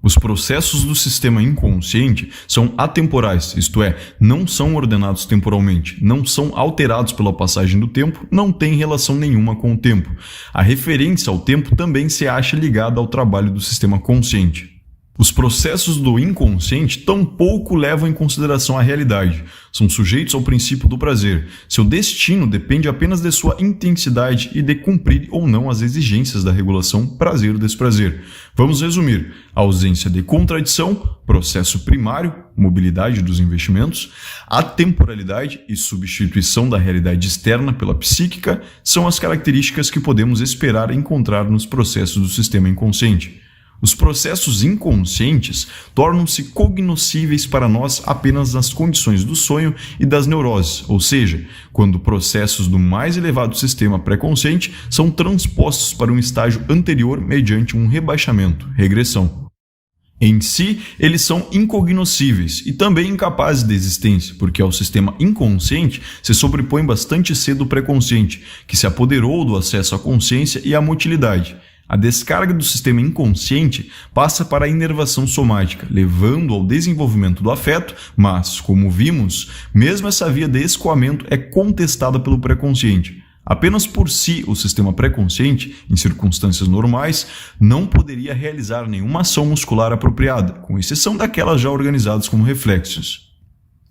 A: Os processos do sistema inconsciente são atemporais, isto é, não são ordenados temporalmente, não são alterados pela passagem do tempo, não têm relação nenhuma com o tempo. A referência ao tempo também se acha ligada ao trabalho do sistema consciente. Os processos do inconsciente tampouco levam em consideração a realidade. São sujeitos ao princípio do prazer. Seu destino depende apenas de sua intensidade e de cumprir ou não as exigências da regulação prazer ou desprazer. Vamos resumir. A ausência de contradição, processo primário, mobilidade dos investimentos, atemporalidade e substituição da realidade externa pela psíquica são as características que podemos esperar encontrar nos processos do sistema inconsciente. Os processos inconscientes tornam-se cognoscíveis para nós apenas nas condições do sonho e das neuroses, ou seja, quando processos do mais elevado sistema pré-consciente são transpostos para um estágio anterior mediante um rebaixamento, regressão. Em si, eles são incognoscíveis e também incapazes de existência, porque ao sistema inconsciente se sobrepõe bastante cedo o pré-consciente, que se apoderou do acesso à consciência e à motilidade. A descarga do sistema inconsciente passa para a inervação somática, levando ao desenvolvimento do afeto, mas, como vimos, mesmo essa via de escoamento é contestada pelo pré-consciente. Apenas por si, o sistema pré-consciente, em circunstâncias normais, não poderia realizar nenhuma ação muscular apropriada, com exceção daquelas já organizadas como reflexos.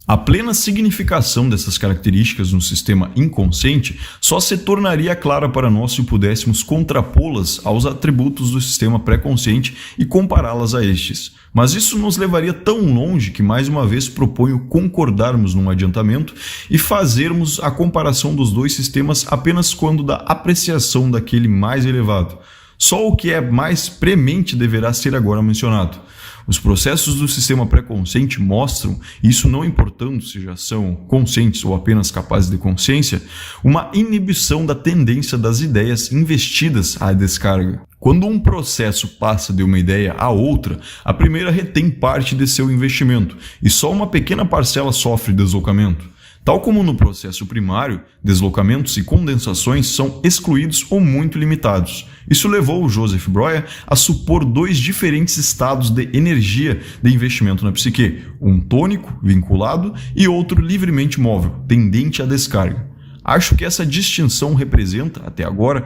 A: A plena significação dessas características no sistema inconsciente só se tornaria clara para nós se pudéssemos contrapô-las aos atributos do sistema pré-consciente e compará-las a estes. Mas isso nos levaria tão longe que mais uma vez proponho concordarmos num adiantamento e fazermos a comparação dos dois sistemas apenas quando da apreciação daquele mais elevado. Só o que é mais premente deverá ser agora mencionado. Os processos do sistema pré-consciente mostram, isso não importando se já são conscientes ou apenas capazes de consciência, uma inibição da tendência das ideias investidas à descarga. Quando um processo passa de uma ideia a outra, a primeira retém parte de seu investimento e só uma pequena parcela sofre deslocamento. Tal como no processo primário, deslocamentos e condensações são excluídos ou muito limitados. Isso levou Joseph Breuer a supor dois diferentes estados de energia de investimento na psique, um tônico, vinculado, e outro livremente móvel, tendente à descarga. Acho que essa distinção representa, até agora,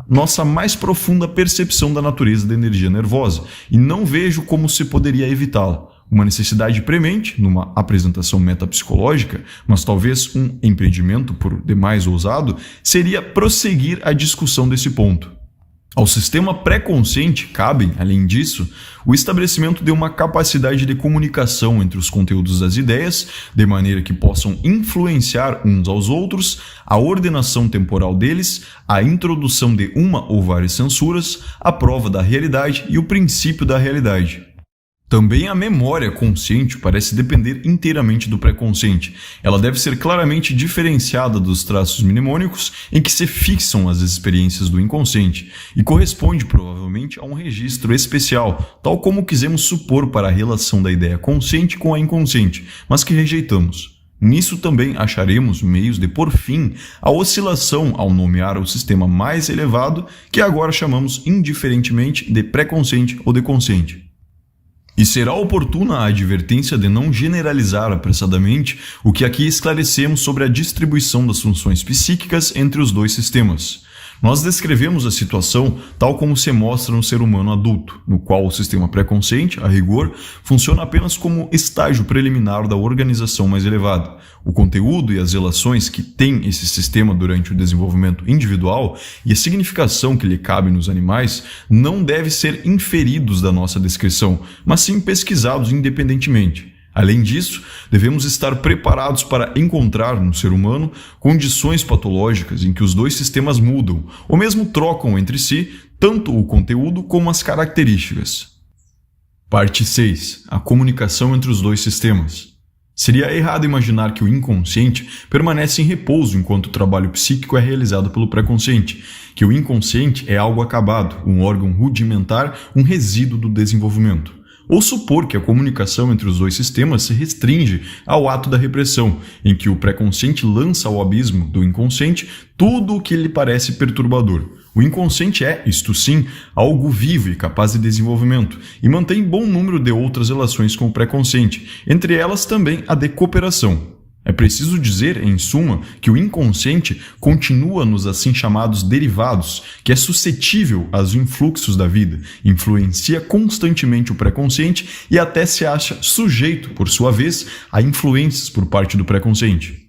A: nossa mais profunda percepção da natureza da energia nervosa, e não vejo como se poderia evitá-la. Uma necessidade premente, numa apresentação metapsicológica, mas talvez um empreendimento por demais ousado, seria prosseguir a discussão desse ponto. Ao sistema pré-consciente cabem, além disso, o estabelecimento de uma capacidade de comunicação entre os conteúdos das ideias, de maneira que possam influenciar uns aos outros, a ordenação temporal deles, a introdução de uma ou várias censuras, a prova da realidade e o princípio da realidade. Também a memória consciente parece depender inteiramente do pré-consciente. Ela deve ser claramente diferenciada dos traços mnemônicos em que se fixam as experiências do inconsciente e corresponde provavelmente a um registro especial, tal como quisemos supor para a relação da ideia consciente com a inconsciente, mas que rejeitamos. Nisso também acharemos meios de pôr fim à oscilação ao nomear o sistema mais elevado, que agora chamamos indiferentemente de pré-consciente ou de consciente. E será oportuna a advertência de não generalizar apressadamente o que aqui esclarecemos sobre a distribuição das funções psíquicas entre os dois sistemas. Nós descrevemos a situação tal como se mostra no ser humano adulto, no qual o sistema pré-consciente, a rigor, funciona apenas como estágio preliminar da organização mais elevada. O conteúdo e as relações que tem esse sistema durante o desenvolvimento individual e a significação que lhe cabe nos animais não devem ser inferidos da nossa descrição, mas sim pesquisados independentemente. Além disso, devemos estar preparados para encontrar no ser humano condições patológicas em que os dois sistemas mudam, ou mesmo trocam entre si tanto o conteúdo como as características. Parte 6. A comunicação entre os dois sistemas. Seria errado imaginar que o inconsciente permanece em repouso enquanto o trabalho psíquico é realizado pelo pré-consciente, que o inconsciente é algo acabado, um órgão rudimentar, um resíduo do desenvolvimento. Ou supor que a comunicação entre os dois sistemas se restringe ao ato da repressão, em que o pré-consciente lança ao abismo do inconsciente tudo o que lhe parece perturbador. O inconsciente é, isto sim, algo vivo e capaz de desenvolvimento, e mantém bom número de outras relações com o pré-consciente, entre elas também a de cooperação. É preciso dizer, em suma, que o inconsciente continua nos assim chamados derivados, que é suscetível aos influxos da vida, influencia constantemente o pré-consciente e até se acha sujeito, por sua vez, a influências por parte do pré-consciente.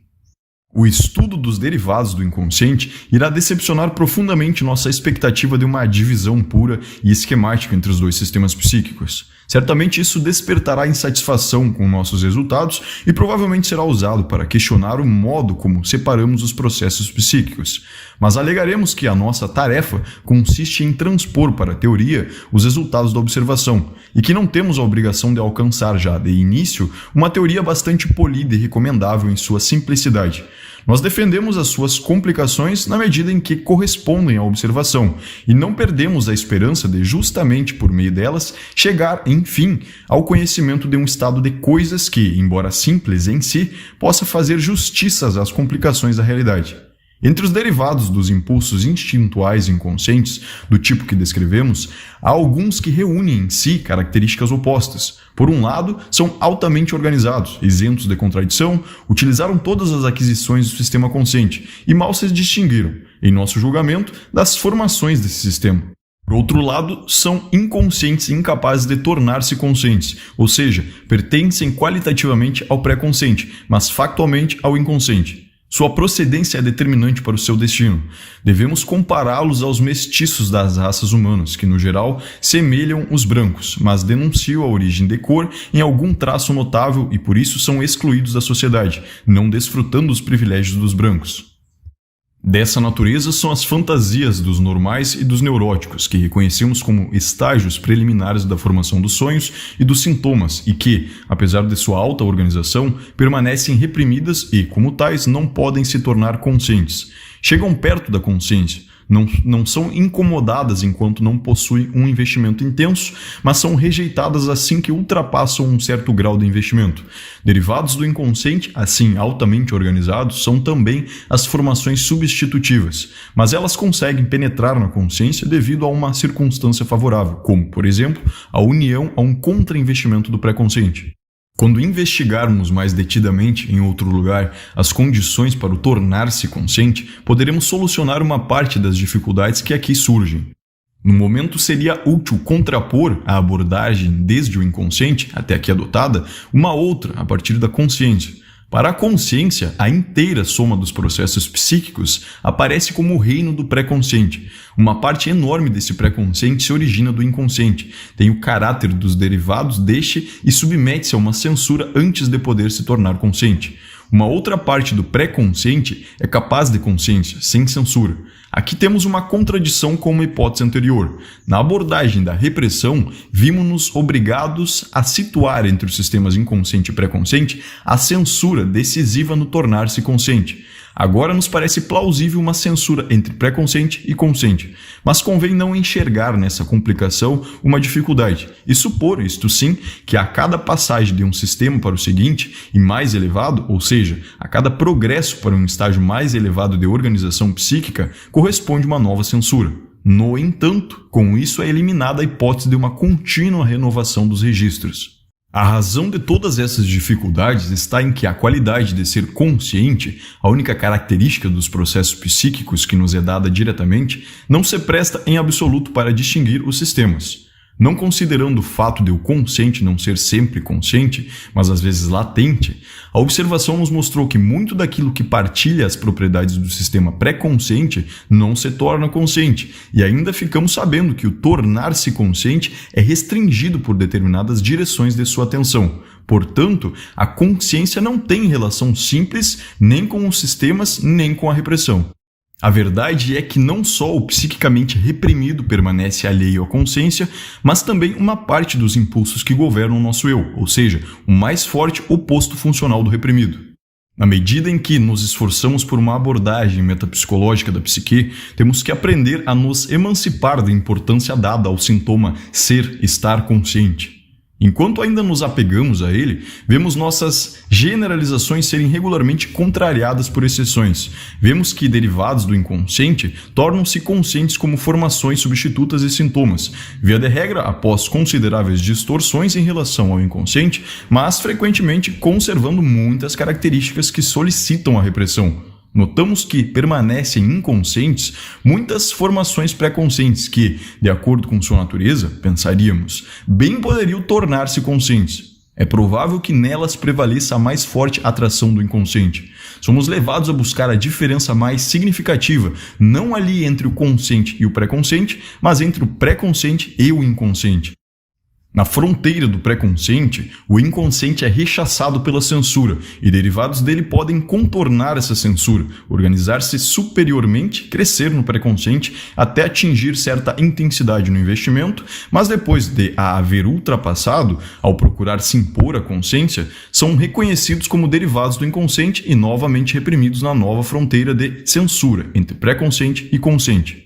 A: O estudo dos derivados do inconsciente irá decepcionar profundamente nossa expectativa de uma divisão pura e esquemática entre os dois sistemas psíquicos. Certamente isso despertará insatisfação com nossos resultados e provavelmente será usado para questionar o modo como separamos os processos psíquicos. Mas alegaremos que a nossa tarefa consiste em transpor para a teoria os resultados da observação e que não temos a obrigação de alcançar já de início uma teoria bastante polida e recomendável em sua simplicidade. Nós defendemos as suas complicações na medida em que correspondem à observação e não perdemos a esperança de, justamente por meio delas, chegar, enfim, ao conhecimento de um estado de coisas que, embora simples em si, possa fazer justiças às complicações da realidade. Entre os derivados dos impulsos instintuais inconscientes, do tipo que descrevemos, há alguns que reúnem em si características opostas. Por um lado, são altamente organizados, isentos de contradição, utilizaram todas as aquisições do sistema consciente e mal se distinguiram, em nosso julgamento, das formações desse sistema. Por outro lado, são inconscientes e incapazes de tornar-se conscientes, ou seja, pertencem qualitativamente ao pré-consciente, mas factualmente ao inconsciente. Sua procedência é determinante para o seu destino. Devemos compará-los aos mestiços das raças humanas, que no geral semelham os brancos, mas denunciam a origem de cor em algum traço notável e por isso são excluídos da sociedade, não desfrutando os privilégios dos brancos. Dessa natureza são as fantasias dos normais e dos neuróticos, que reconhecemos como estágios preliminares da formação dos sonhos e dos sintomas e que, apesar de sua alta organização, permanecem reprimidas e, como tais, não podem se tornar conscientes. Chegam perto da consciência, não são incomodadas enquanto não possuem um investimento intenso, mas são rejeitadas assim que ultrapassam um certo grau de investimento. Derivados do inconsciente, assim altamente organizados, são também as formações substitutivas, mas elas conseguem penetrar na consciência devido a uma circunstância favorável, como, por exemplo, a união a um contra-investimento do pré-consciente. Quando investigarmos mais detidamente em outro lugar as condições para o tornar-se consciente, poderemos solucionar uma parte das dificuldades que aqui surgem. No momento, seria útil contrapor a abordagem desde o inconsciente, até aqui adotada, uma outra a partir da consciência. Para a consciência, a inteira soma dos processos psíquicos aparece como o reino do pré-consciente. Uma parte enorme desse pré-consciente se origina do inconsciente, tem o caráter dos derivados deste e submete-se a uma censura antes de poder se tornar consciente. Uma outra parte do pré-consciente é capaz de consciência, sem censura. Aqui temos uma contradição com uma hipótese anterior. Na abordagem da repressão, vimos-nos obrigados a situar entre os sistemas inconsciente e pré-consciente a censura decisiva no tornar-se consciente. Agora nos parece plausível uma censura entre pré-consciente e consciente, mas convém não enxergar nessa complicação uma dificuldade e supor, isto sim, que a cada passagem de um sistema para o seguinte e mais elevado, ou seja, a cada progresso para um estágio mais elevado de organização psíquica, corresponde uma nova censura. No entanto, com isso é eliminada a hipótese de uma contínua renovação dos registros. A razão de todas essas dificuldades está em que a qualidade de ser consciente, a única característica dos processos psíquicos que nos é dada diretamente, não se presta em absoluto para distinguir os sistemas. Não considerando o fato de o consciente não ser sempre consciente, mas às vezes latente, a observação nos mostrou que muito daquilo que partilha as propriedades do sistema pré-consciente não se torna consciente, e ainda ficamos sabendo que o tornar-se consciente é restringido por determinadas direções de sua atenção. Portanto, a consciência não tem relação simples nem com os sistemas nem com a repressão. A verdade é que não só o psiquicamente reprimido permanece alheio à consciência, mas também uma parte dos impulsos que governam o nosso eu, ou seja, o mais forte oposto funcional do reprimido. Na medida em que nos esforçamos por uma abordagem metapsicológica da psique, temos que aprender a nos emancipar da importância dada ao sintoma ser, estar consciente. Enquanto ainda nos apegamos a ele, vemos nossas generalizações serem regularmente contrariadas por exceções. Vemos que derivados do inconsciente tornam-se conscientes como formações substitutas e sintomas, via de regra após consideráveis distorções em relação ao inconsciente, mas frequentemente conservando muitas características que solicitam a repressão. Notamos que permanecem inconscientes muitas formações pré-conscientes que, de acordo com sua natureza, pensaríamos, bem poderiam tornar-se conscientes. É provável que nelas prevaleça a mais forte atração do inconsciente. Somos levados a buscar a diferença mais significativa, não ali entre o consciente e o pré-consciente, mas entre o pré-consciente e o inconsciente. Na fronteira do pré-consciente, o inconsciente é rechaçado pela censura e derivados dele podem contornar essa censura, organizar-se superiormente, crescer no pré-consciente até atingir certa intensidade no investimento, mas depois de a haver ultrapassado, ao procurar se impor à consciência, são reconhecidos como derivados do inconsciente e novamente reprimidos na nova fronteira de censura entre pré-consciente e consciente.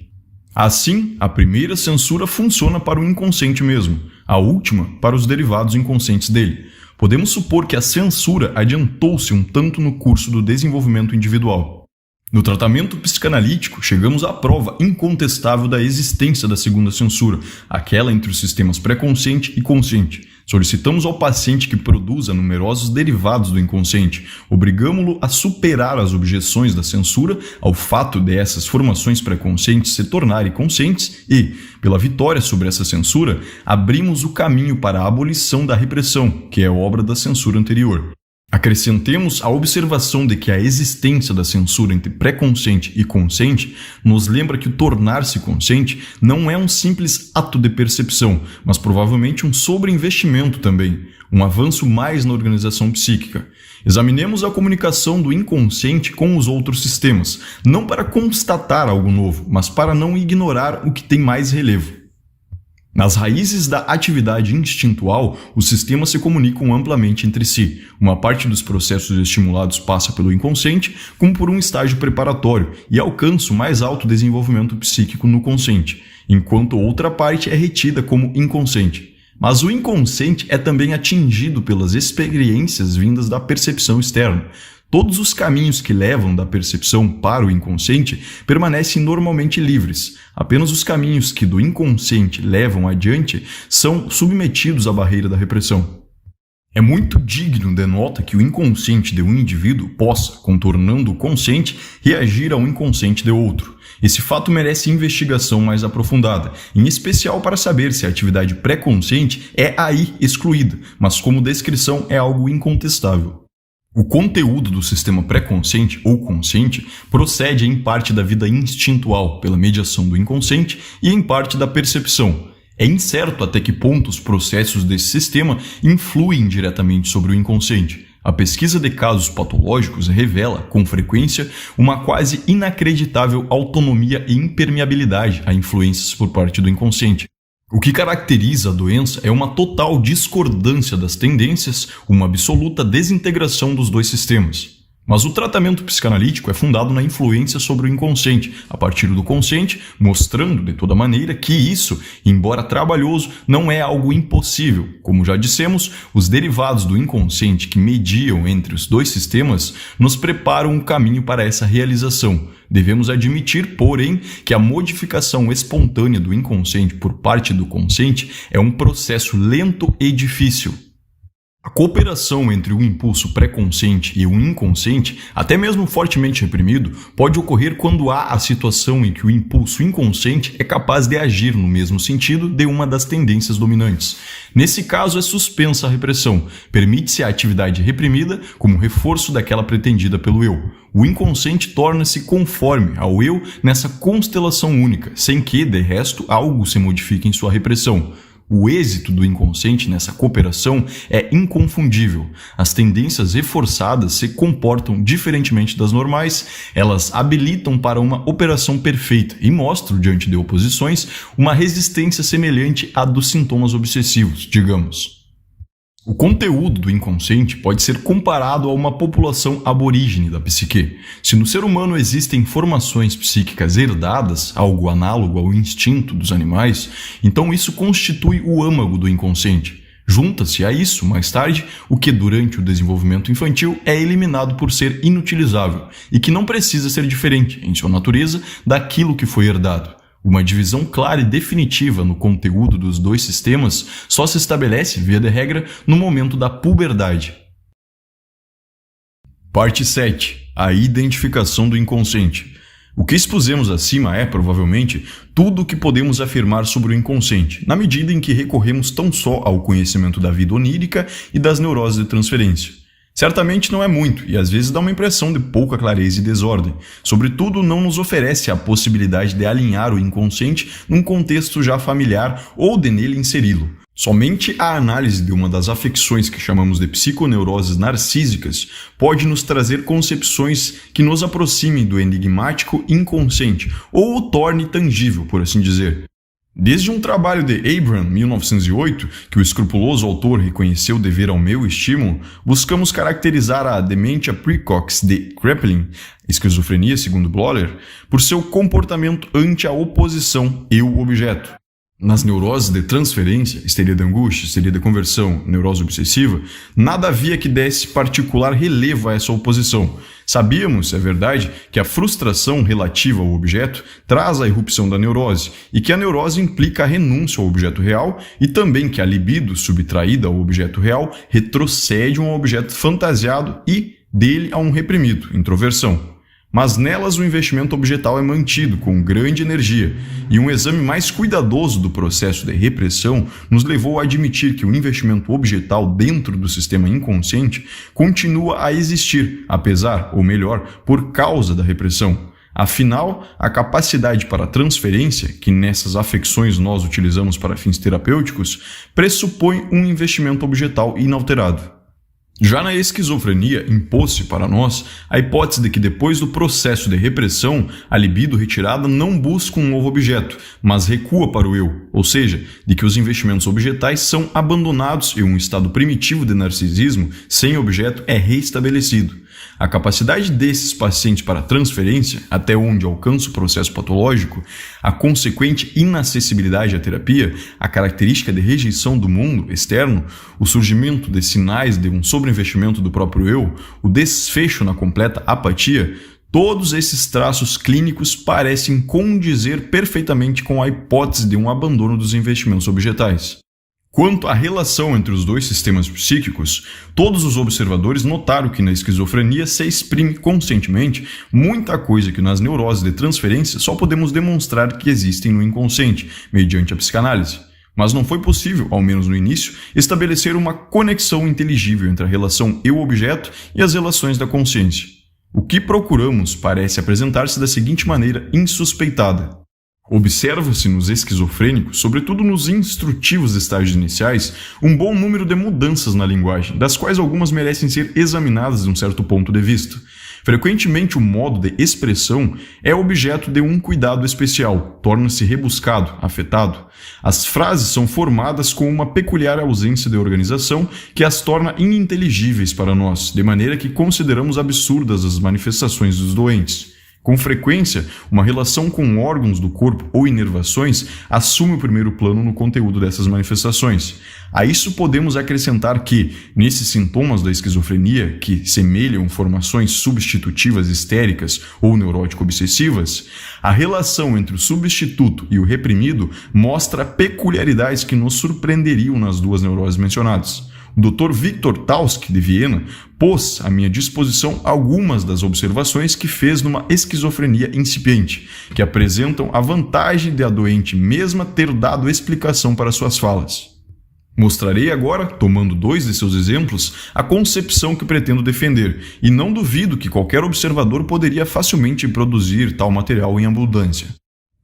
A: Assim, a primeira censura funciona para o inconsciente mesmo, a última para os derivados inconscientes dele. Podemos supor que a censura adiantou-se um tanto no curso do desenvolvimento individual. No tratamento psicanalítico, chegamos à prova incontestável da existência da segunda censura, aquela entre os sistemas pré-consciente e consciente. Solicitamos ao paciente que produza numerosos derivados do inconsciente, obrigamo-lo a superar as objeções da censura ao fato de essas formações pré-conscientes se tornarem conscientes e, pela vitória sobre essa censura, abrimos o caminho para a abolição da repressão, que é obra da censura anterior. Acrescentemos a observação de que a existência da censura entre pré-consciente e consciente nos lembra que o tornar-se consciente não é um simples ato de percepção, mas provavelmente um sobreinvestimento também, um avanço mais na organização psíquica. Examinemos a comunicação do inconsciente com os outros sistemas, não para constatar algo novo, mas para não ignorar o que tem mais relevo. Nas raízes da atividade instintual, os sistemas se comunicam amplamente entre si. Uma parte dos processos estimulados passa pelo inconsciente, como por um estágio preparatório, e alcança o mais alto desenvolvimento psíquico no consciente, enquanto outra parte é retida como inconsciente. Mas o inconsciente é também atingido pelas experiências vindas da percepção externa. Todos os caminhos que levam da percepção para o inconsciente permanecem normalmente livres. Apenas os caminhos que do inconsciente levam adiante são submetidos à barreira da repressão. É muito digno de nota que o inconsciente de um indivíduo possa, contornando o consciente, reagir ao inconsciente de outro. Esse fato merece investigação mais aprofundada, em especial para saber se a atividade pré-consciente é aí excluída, mas como descrição é algo incontestável. O conteúdo do sistema pré-consciente ou consciente procede em parte da vida instintual, pela mediação do inconsciente, e em parte da percepção. É incerto até que ponto os processos desse sistema influem diretamente sobre o inconsciente. A pesquisa de casos patológicos revela, com frequência, uma quase inacreditável autonomia e impermeabilidade a influências por parte do inconsciente. O que caracteriza a doença é uma total discordância das tendências, uma absoluta desintegração dos dois sistemas. Mas o tratamento psicanalítico é fundado na influência sobre o inconsciente, a partir do consciente, mostrando de toda maneira que isso, embora trabalhoso, não é algo impossível. Como já dissemos, os derivados do inconsciente que mediam entre os dois sistemas nos preparam um caminho para essa realização. Devemos admitir, porém, que a modificação espontânea do inconsciente por parte do consciente é um processo lento e difícil. A cooperação entre o impulso pré-consciente e o inconsciente, até mesmo fortemente reprimido, pode ocorrer quando há a situação em que o impulso inconsciente é capaz de agir no mesmo sentido de uma das tendências dominantes. Nesse caso, é suspensa a repressão, permite-se a atividade reprimida como reforço daquela pretendida pelo eu. O inconsciente torna-se conforme ao eu nessa constelação única, sem que, de resto, algo se modifique em sua repressão. O êxito do inconsciente nessa cooperação é inconfundível. As tendências reforçadas se comportam diferentemente das normais, elas habilitam para uma operação perfeita e mostram, diante de oposições, uma resistência semelhante à dos sintomas obsessivos, digamos. O conteúdo do inconsciente pode ser comparado a uma população aborígene da psique. Se no ser humano existem formações psíquicas herdadas, algo análogo ao instinto dos animais, então isso constitui o âmago do inconsciente. Junta-se a isso, mais tarde, o que durante o desenvolvimento infantil é eliminado por ser inutilizável e que não precisa ser diferente, em sua natureza, daquilo que foi herdado. Uma divisão clara e definitiva no conteúdo dos dois sistemas só se estabelece, via de regra, no momento da puberdade. Parte 7. A identificação do inconsciente. O que expusemos acima é, provavelmente, tudo o que podemos afirmar sobre o inconsciente, na medida em que recorremos tão só ao conhecimento da vida onírica e das neuroses de transferência. Certamente não é muito, e às vezes dá uma impressão de pouca clareza e desordem. Sobretudo, não nos oferece a possibilidade de alinhar o inconsciente num contexto já familiar ou de nele inseri-lo. Somente a análise de uma das afecções que chamamos de psiconeuroses narcísicas pode nos trazer concepções que nos aproximem do enigmático inconsciente, ou o torne tangível, por assim dizer. Desde um trabalho de Abraham, 1908, que o escrupuloso autor reconheceu dever ao meu estímulo, buscamos caracterizar a dementia precox de Kraepelin, esquizofrenia segundo Bloller, por seu comportamento ante a oposição eu-objeto. Nas neuroses de transferência, histeria de angústia, histeria de conversão, neurose obsessiva, nada havia que desse particular relevo a essa oposição. Sabíamos, é verdade, que a frustração relativa ao objeto traz a irrupção da neurose e que a neurose implica a renúncia ao objeto real e também que a libido subtraída ao objeto real retrocede a um objeto fantasiado e dele a um reprimido, introversão. Mas nelas o investimento objetal é mantido com grande energia, e um exame mais cuidadoso do processo de repressão nos levou a admitir que o investimento objetal dentro do sistema inconsciente continua a existir, apesar, ou melhor, por causa da repressão. Afinal, a capacidade para transferência, que nessas afecções nós utilizamos para fins terapêuticos, pressupõe um investimento objetal inalterado. Já na esquizofrenia, impôs-se para nós a hipótese de que depois do processo de repressão, a libido retirada não busca um novo objeto, mas recua para o eu, ou seja, de que os investimentos objetais são abandonados e um estado primitivo de narcisismo sem objeto é reestabelecido. A capacidade desses pacientes para transferência, até onde alcança o processo patológico, a consequente inacessibilidade à terapia, a característica de rejeição do mundo externo, o surgimento de sinais de um sobreinvestimento do próprio eu, o desfecho na completa apatia, todos esses traços clínicos parecem condizer perfeitamente com a hipótese de um abandono dos investimentos objetais. Quanto à relação entre os dois sistemas psíquicos, todos os observadores notaram que na esquizofrenia se exprime conscientemente muita coisa que nas neuroses de transferência só podemos demonstrar que existem no inconsciente, mediante a psicanálise. Mas não foi possível, ao menos no início, estabelecer uma conexão inteligível entre a relação eu-objeto e as relações da consciência. O que procuramos parece apresentar-se da seguinte maneira insuspeitada. Observa-se nos esquizofrênicos, sobretudo nos instrutivos estágios iniciais, um bom número de mudanças na linguagem, das quais algumas merecem ser examinadas de um certo ponto de vista. Frequentemente o modo de expressão é objeto de um cuidado especial, torna-se rebuscado, afetado. As frases são formadas com uma peculiar ausência de organização que as torna ininteligíveis para nós, de maneira que consideramos absurdas as manifestações dos doentes. Com frequência, uma relação com órgãos do corpo ou inervações assume o primeiro plano no conteúdo dessas manifestações. A isso podemos acrescentar que, nesses sintomas da esquizofrenia, que semelham formações substitutivas histéricas ou neurótico-obsessivas, a relação entre o substituto e o reprimido mostra peculiaridades que nos surpreenderiam nas duas neuroses mencionadas. O Dr. Viktor Taussky, de Viena, pôs à minha disposição algumas das observações que fez numa esquizofrenia incipiente, que apresentam a vantagem de a doente mesma ter dado explicação para suas falas. Mostrarei agora, tomando 2 de seus exemplos, a concepção que pretendo defender, e não duvido que qualquer observador poderia facilmente produzir tal material em abundância.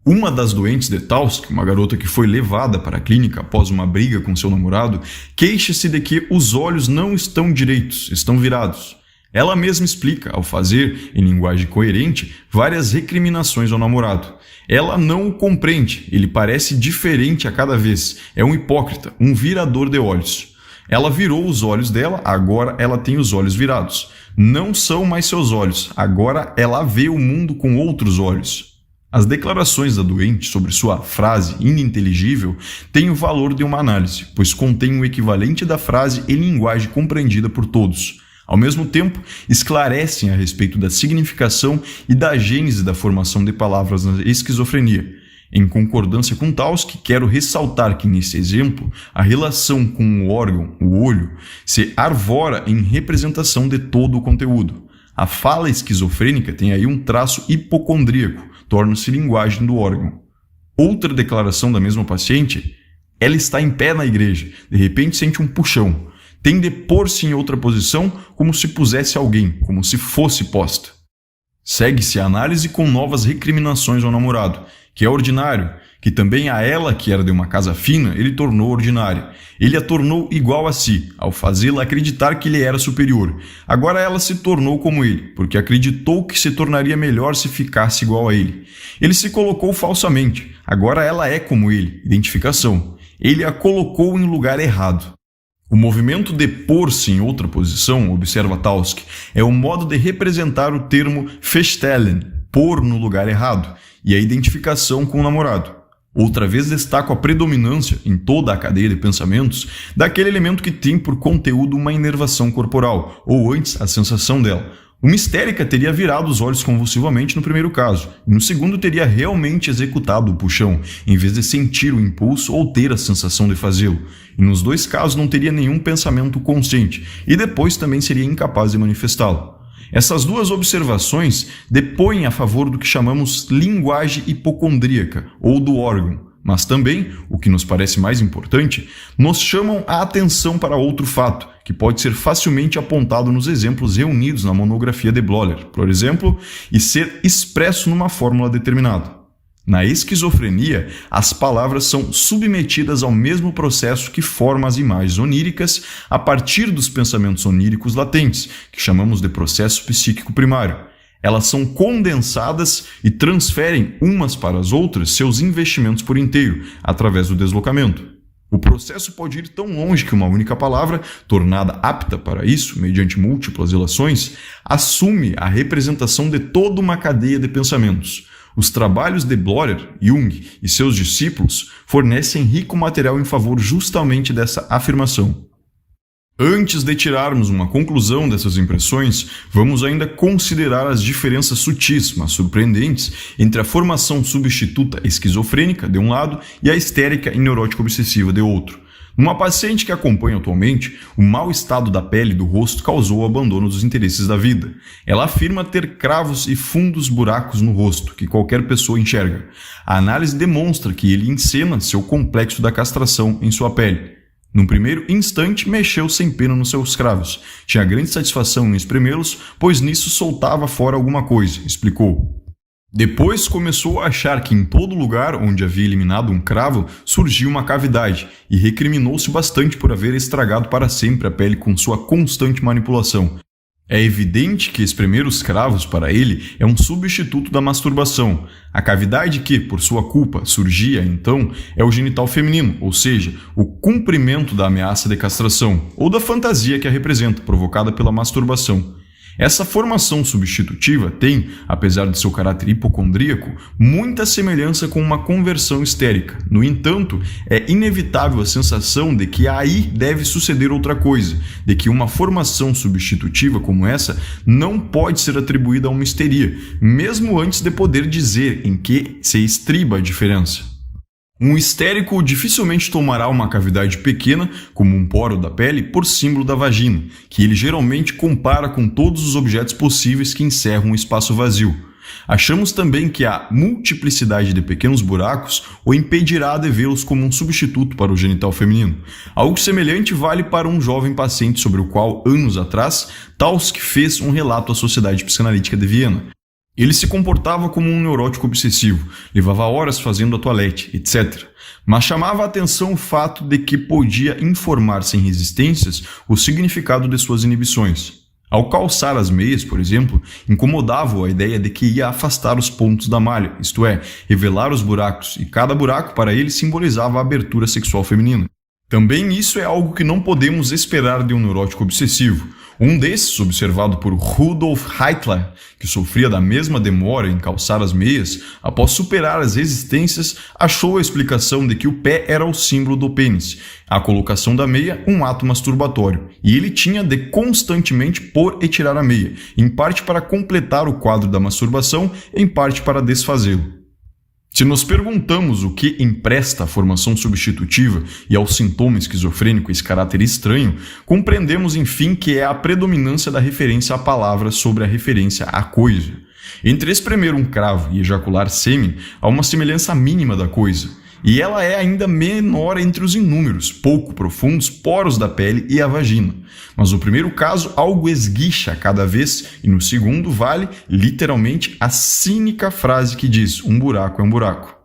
A: Uma das doentes de Taussky, uma garota que foi levada para a clínica após uma briga com seu namorado, queixa-se de que os olhos não estão direitos, estão virados. Ela mesma explica, ao fazer, em linguagem coerente, várias recriminações ao namorado. Ela não o compreende, ele parece diferente a cada vez, é um hipócrita, um virador de olhos. Ela virou os olhos dela, agora ela tem os olhos virados. Não são mais seus olhos, agora ela vê o mundo com outros olhos. As declarações da doente sobre sua frase ininteligível têm o valor de uma análise, pois contêm o equivalente da frase em linguagem compreendida por todos. Ao mesmo tempo, esclarecem a respeito da significação e da gênese da formação de palavras na esquizofrenia. Em concordância com Taussky, quero ressaltar que, nesse exemplo, a relação com o órgão, o olho, se arvora em representação de todo o conteúdo. A fala esquizofrênica tem aí um traço hipocondríaco, torna-se linguagem do órgão. Outra declaração da mesma paciente: ela está em pé na igreja, de repente sente um puxão. Tem de pôr-se em outra posição como se pusesse alguém, como se fosse posta. Segue-se a análise com novas recriminações ao namorado, que é ordinário, que também a ela, que era de uma casa fina, ele tornou ordinária. Ele a tornou igual a si, ao fazê-la acreditar que lhe era superior. Agora ela se tornou como ele, porque acreditou que se tornaria melhor se ficasse igual a ele. Ele se colocou falsamente, agora ela é como ele, identificação. Ele a colocou em lugar errado. O movimento de pôr-se em outra posição, observa Taussky, é o modo de representar o termo festellen, pôr no lugar errado, e a identificação com o namorado. Outra vez destaco a predominância, em toda a cadeia de pensamentos, daquele elemento que tem por conteúdo uma inervação corporal, ou antes, a sensação dela. Uma histérica teria virado os olhos convulsivamente no primeiro caso, e no segundo teria realmente executado o puxão, em vez de sentir o impulso ou ter a sensação de fazê-lo. E nos 2 casos não teria nenhum pensamento consciente, e depois também seria incapaz de manifestá-lo. Essas 2 observações depõem a favor do que chamamos linguagem hipocondríaca, ou do órgão, mas também, o que nos parece mais importante, nos chamam a atenção para outro fato, que pode ser facilmente apontado nos exemplos reunidos na monografia de Bloller, por exemplo, e ser expresso numa fórmula determinada. Na esquizofrenia, as palavras são submetidas ao mesmo processo que forma as imagens oníricas a partir dos pensamentos oníricos latentes, que chamamos de processo psíquico primário. Elas são condensadas e transferem umas para as outras seus investimentos por inteiro, através do deslocamento. O processo pode ir tão longe que uma única palavra, tornada apta para isso, mediante múltiplas relações, assume a representação de toda uma cadeia de pensamentos. Os trabalhos de Bloller, Jung e seus discípulos fornecem rico material em favor justamente dessa afirmação. Antes de tirarmos uma conclusão dessas impressões, vamos ainda considerar as diferenças sutis, mas surpreendentes, entre a formação substituta esquizofrênica, de um lado, e a histérica e neurótico-obsessiva, de outro. Numa paciente que acompanho atualmente, o mau estado da pele e do rosto causou o abandono dos interesses da vida. Ela afirma ter cravos e fundos buracos no rosto, que qualquer pessoa enxerga. A análise demonstra que ele encena seu complexo da castração em sua pele. Num primeiro instante, mexeu sem pena nos seus cravos. Tinha grande satisfação em espremê-los, pois nisso soltava fora alguma coisa, explicou. Depois começou a achar que em todo lugar onde havia eliminado um cravo surgia uma cavidade e recriminou-se bastante por haver estragado para sempre a pele com sua constante manipulação. É evidente que espremer os cravos para ele é um substituto da masturbação. A cavidade que, por sua culpa, surgia então é o genital feminino, ou seja, o cumprimento da ameaça de castração ou da fantasia que a representa, provocada pela masturbação. Essa formação substitutiva tem, apesar de seu caráter hipocondríaco, muita semelhança com uma conversão histérica. No entanto, é inevitável a sensação de que aí deve suceder outra coisa, de que uma formação substitutiva como essa não pode ser atribuída a uma histeria, mesmo antes de poder dizer em que se estriba a diferença. Um histérico dificilmente tomará uma cavidade pequena, como um poro da pele, por símbolo da vagina, que ele geralmente compara com todos os objetos possíveis que encerram um espaço vazio. Achamos também que a multiplicidade de pequenos buracos o impedirá de vê-los como um substituto para o genital feminino. Algo semelhante vale para um jovem paciente sobre o qual, anos atrás, Taussig fez um relato à Sociedade Psicanalítica de Viena. Ele se comportava como um neurótico obsessivo, levava horas fazendo a toilette, etc. Mas chamava a atenção o fato de que podia informar sem resistências o significado de suas inibições. Ao calçar as meias, por exemplo, incomodava-o a ideia de que ia afastar os pontos da malha, isto é, revelar os buracos, e cada buraco para ele simbolizava a abertura sexual feminina. Também isso é algo que não podemos esperar de um neurótico obsessivo. Um desses, observado por Rudolf Heittler, que sofria da mesma demora em calçar as meias, após superar as resistências, achou a explicação de que o pé era o símbolo do pênis, a colocação da meia um ato masturbatório, e ele tinha de constantemente pôr e tirar a meia, em parte para completar o quadro da masturbação, em parte para desfazê-lo. Se nos perguntamos o que empresta à formação substitutiva e ao sintoma esquizofrênico esse caráter estranho, compreendemos enfim que é a predominância da referência à palavra sobre a referência à coisa. Entre espremer um cravo e ejacular sêmen, há uma semelhança mínima da coisa, e ela é ainda menor entre os inúmeros, pouco profundos, poros da pele e a vagina. Mas no primeiro caso, algo esguicha cada vez, e no segundo vale, literalmente, a cínica frase que diz: um buraco é um buraco.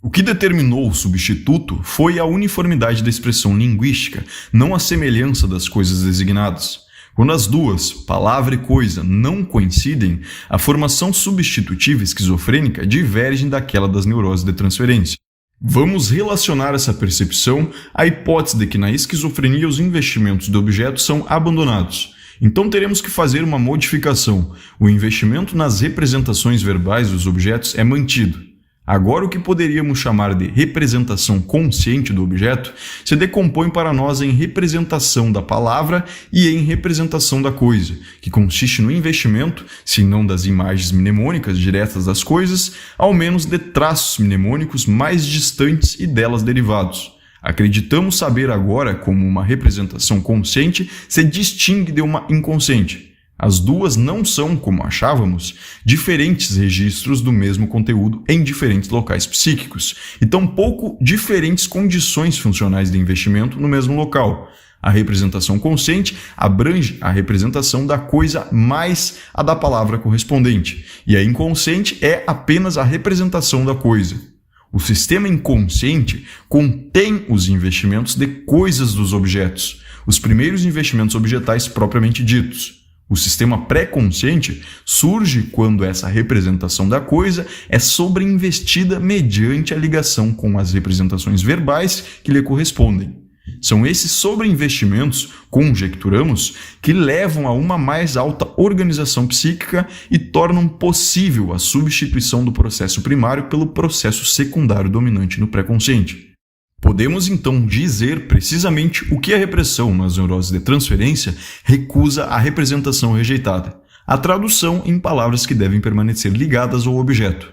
A: O que determinou o substituto foi a uniformidade da expressão linguística, não a semelhança das coisas designadas. Quando as duas, palavra e coisa, não coincidem, a formação substitutiva esquizofrênica diverge daquela das neuroses de transferência. Vamos relacionar essa percepção à hipótese de que na esquizofrenia os investimentos de objetos são abandonados. Então teremos que fazer uma modificação. O investimento nas representações verbais dos objetos é mantido. Agora o que poderíamos chamar de representação consciente do objeto se decompõe para nós em representação da palavra e em representação da coisa, que consiste no investimento, se não das imagens mnemônicas diretas das coisas, ao menos de traços mnemônicos mais distantes e delas derivados. Acreditamos saber agora como uma representação consciente se distingue de uma inconsciente. As duas não são, como achávamos, diferentes registros do mesmo conteúdo em diferentes locais psíquicos, e tampouco diferentes condições funcionais de investimento no mesmo local. A representação consciente abrange a representação da coisa mais a da palavra correspondente, e a inconsciente é apenas a representação da coisa. O sistema inconsciente contém os investimentos de coisas dos objetos, os primeiros investimentos objetais propriamente ditos. O sistema pré-consciente surge quando essa representação da coisa é sobreinvestida mediante a ligação com as representações verbais que lhe correspondem. São esses sobreinvestimentos, conjecturamos, que levam a uma mais alta organização psíquica e tornam possível a substituição do processo primário pelo processo secundário dominante no pré-consciente. Podemos então dizer precisamente o que a repressão nas neuroses de transferência recusa à representação rejeitada, a tradução em palavras que devem permanecer ligadas ao objeto.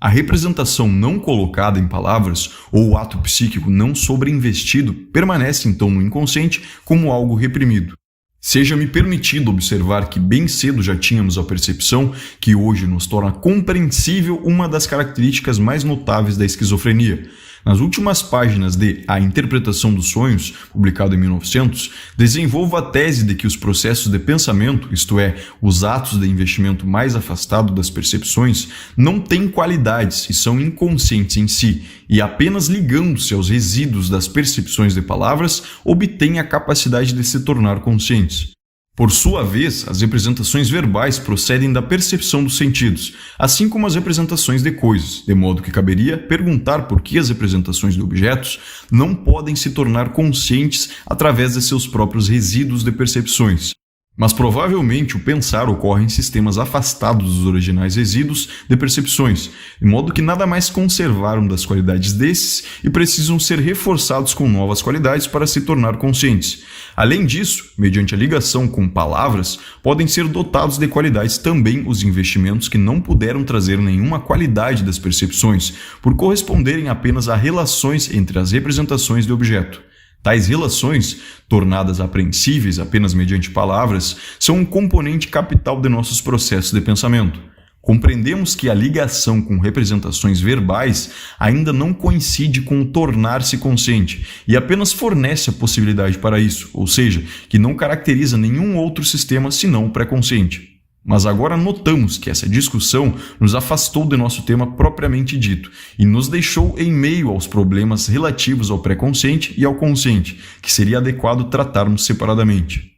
A: A representação não colocada em palavras ou o ato psíquico não sobreinvestido permanece então no inconsciente como algo reprimido. Seja-me permitido observar que bem cedo já tínhamos a percepção que hoje nos torna compreensível uma das características mais notáveis da esquizofrenia. Nas últimas páginas de A Interpretação dos Sonhos, publicado em 1900, desenvolvo a tese de que os processos de pensamento, isto é, os atos de investimento mais afastados das percepções, não têm qualidades e são inconscientes em si, e apenas ligando-se aos resíduos das percepções de palavras, obtêm a capacidade de se tornar conscientes. Por sua vez, as representações verbais procedem da percepção dos sentidos, assim como as representações de coisas, de modo que caberia perguntar por que as representações de objetos não podem se tornar conscientes através de seus próprios resíduos de percepções. Mas provavelmente o pensar ocorre em sistemas afastados dos originais resíduos de percepções, de modo que nada mais conservaram das qualidades desses e precisam ser reforçados com novas qualidades para se tornar conscientes. Além disso, mediante a ligação com palavras, podem ser dotados de qualidades também os investimentos que não puderam trazer nenhuma qualidade das percepções, por corresponderem apenas a relações entre as representações de objeto. Tais relações, tornadas apreensíveis apenas mediante palavras, são um componente capital de nossos processos de pensamento. Compreendemos que a ligação com representações verbais ainda não coincide com o tornar-se consciente e apenas fornece a possibilidade para isso, ou seja, que não caracteriza nenhum outro sistema senão o pré-consciente. Mas agora notamos que essa discussão nos afastou de nosso tema propriamente dito e nos deixou em meio aos problemas relativos ao pré-consciente e ao consciente, que seria adequado tratarmos separadamente.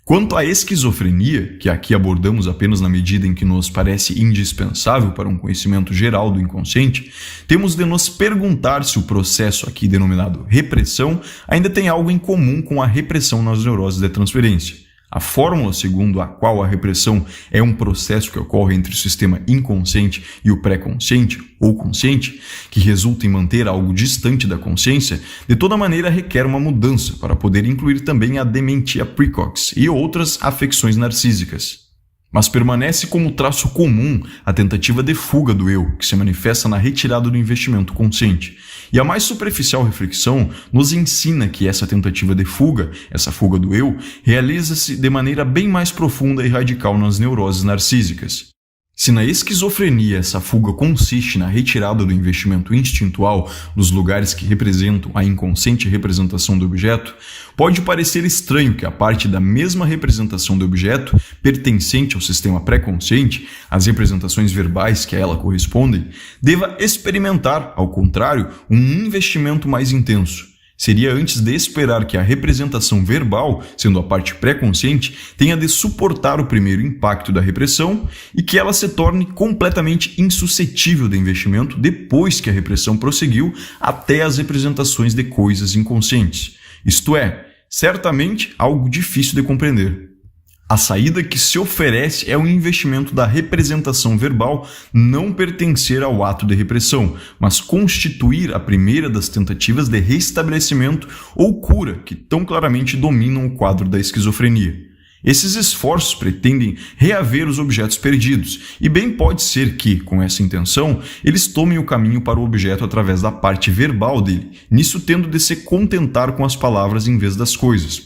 A: Quanto à esquizofrenia, que aqui abordamos apenas na medida em que nos parece indispensável para um conhecimento geral do inconsciente, temos de nos perguntar se o processo aqui denominado repressão ainda tem algo em comum com a repressão nas neuroses de transferência. A fórmula segundo a qual a repressão é um processo que ocorre entre o sistema inconsciente e o pré-consciente ou consciente, que resulta em manter algo distante da consciência, de toda maneira requer uma mudança para poder incluir também a dementia precox e outras afecções narcísicas. Mas permanece como traço comum a tentativa de fuga do eu, que se manifesta na retirada do investimento consciente. E a mais superficial reflexão nos ensina que essa tentativa de fuga, essa fuga do eu, realiza-se de maneira bem mais profunda e radical nas neuroses narcísicas. Se na esquizofrenia essa fuga consiste na retirada do investimento instintual dos lugares que representam a inconsciente representação do objeto, pode parecer estranho que a parte da mesma representação do objeto, pertencente ao sistema pré-consciente, as representações verbais que a ela correspondem, deva experimentar, ao contrário, um investimento mais intenso. Seria antes de esperar que a representação verbal, sendo a parte pré-consciente, tenha de suportar o primeiro impacto da repressão e que ela se torne completamente insuscetível de investimento depois que a repressão prosseguiu até as representações de coisas inconscientes. Isto é, certamente algo difícil de compreender. A saída que se oferece é o investimento da representação verbal não pertencer ao ato de repressão, mas constituir a primeira das tentativas de restabelecimento ou cura que tão claramente dominam o quadro da esquizofrenia. Esses esforços pretendem reaver os objetos perdidos, e bem pode ser que, com essa intenção, eles tomem o caminho para o objeto através da parte verbal dele, nisso tendo de se contentar com as palavras em vez das coisas,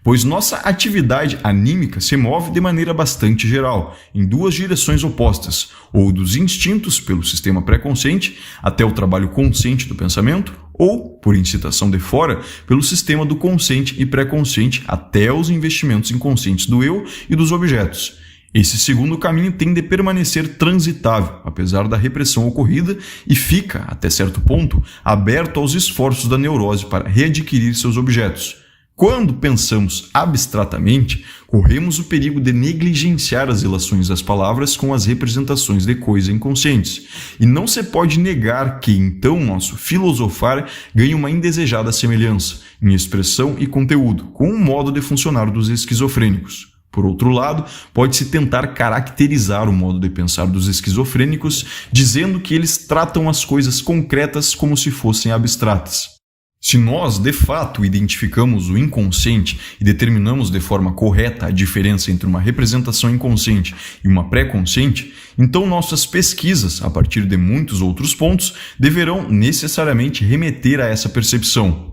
A: pois nossa atividade anímica se move de maneira bastante geral, em duas direções opostas, ou dos instintos pelo sistema pré-consciente até o trabalho consciente do pensamento, ou, por incitação de fora, pelo sistema do consciente e pré-consciente até os investimentos inconscientes do eu e dos objetos. Esse segundo caminho tem de permanecer transitável, apesar da repressão ocorrida, e fica, até certo ponto, aberto aos esforços da neurose para readquirir seus objetos. Quando pensamos abstratamente, corremos o perigo de negligenciar as relações das palavras com as representações de coisas inconscientes. E não se pode negar que, então, nosso filosofar ganha uma indesejada semelhança, em expressão e conteúdo, com o modo de funcionar dos esquizofrênicos. Por outro lado, pode-se tentar caracterizar o modo de pensar dos esquizofrênicos, dizendo que eles tratam as coisas concretas como se fossem abstratas. Se nós, de fato, identificamos o inconsciente e determinamos de forma correta a diferença entre uma representação inconsciente e uma pré-consciente, então nossas pesquisas, a partir de muitos outros pontos, deverão necessariamente remeter a essa percepção.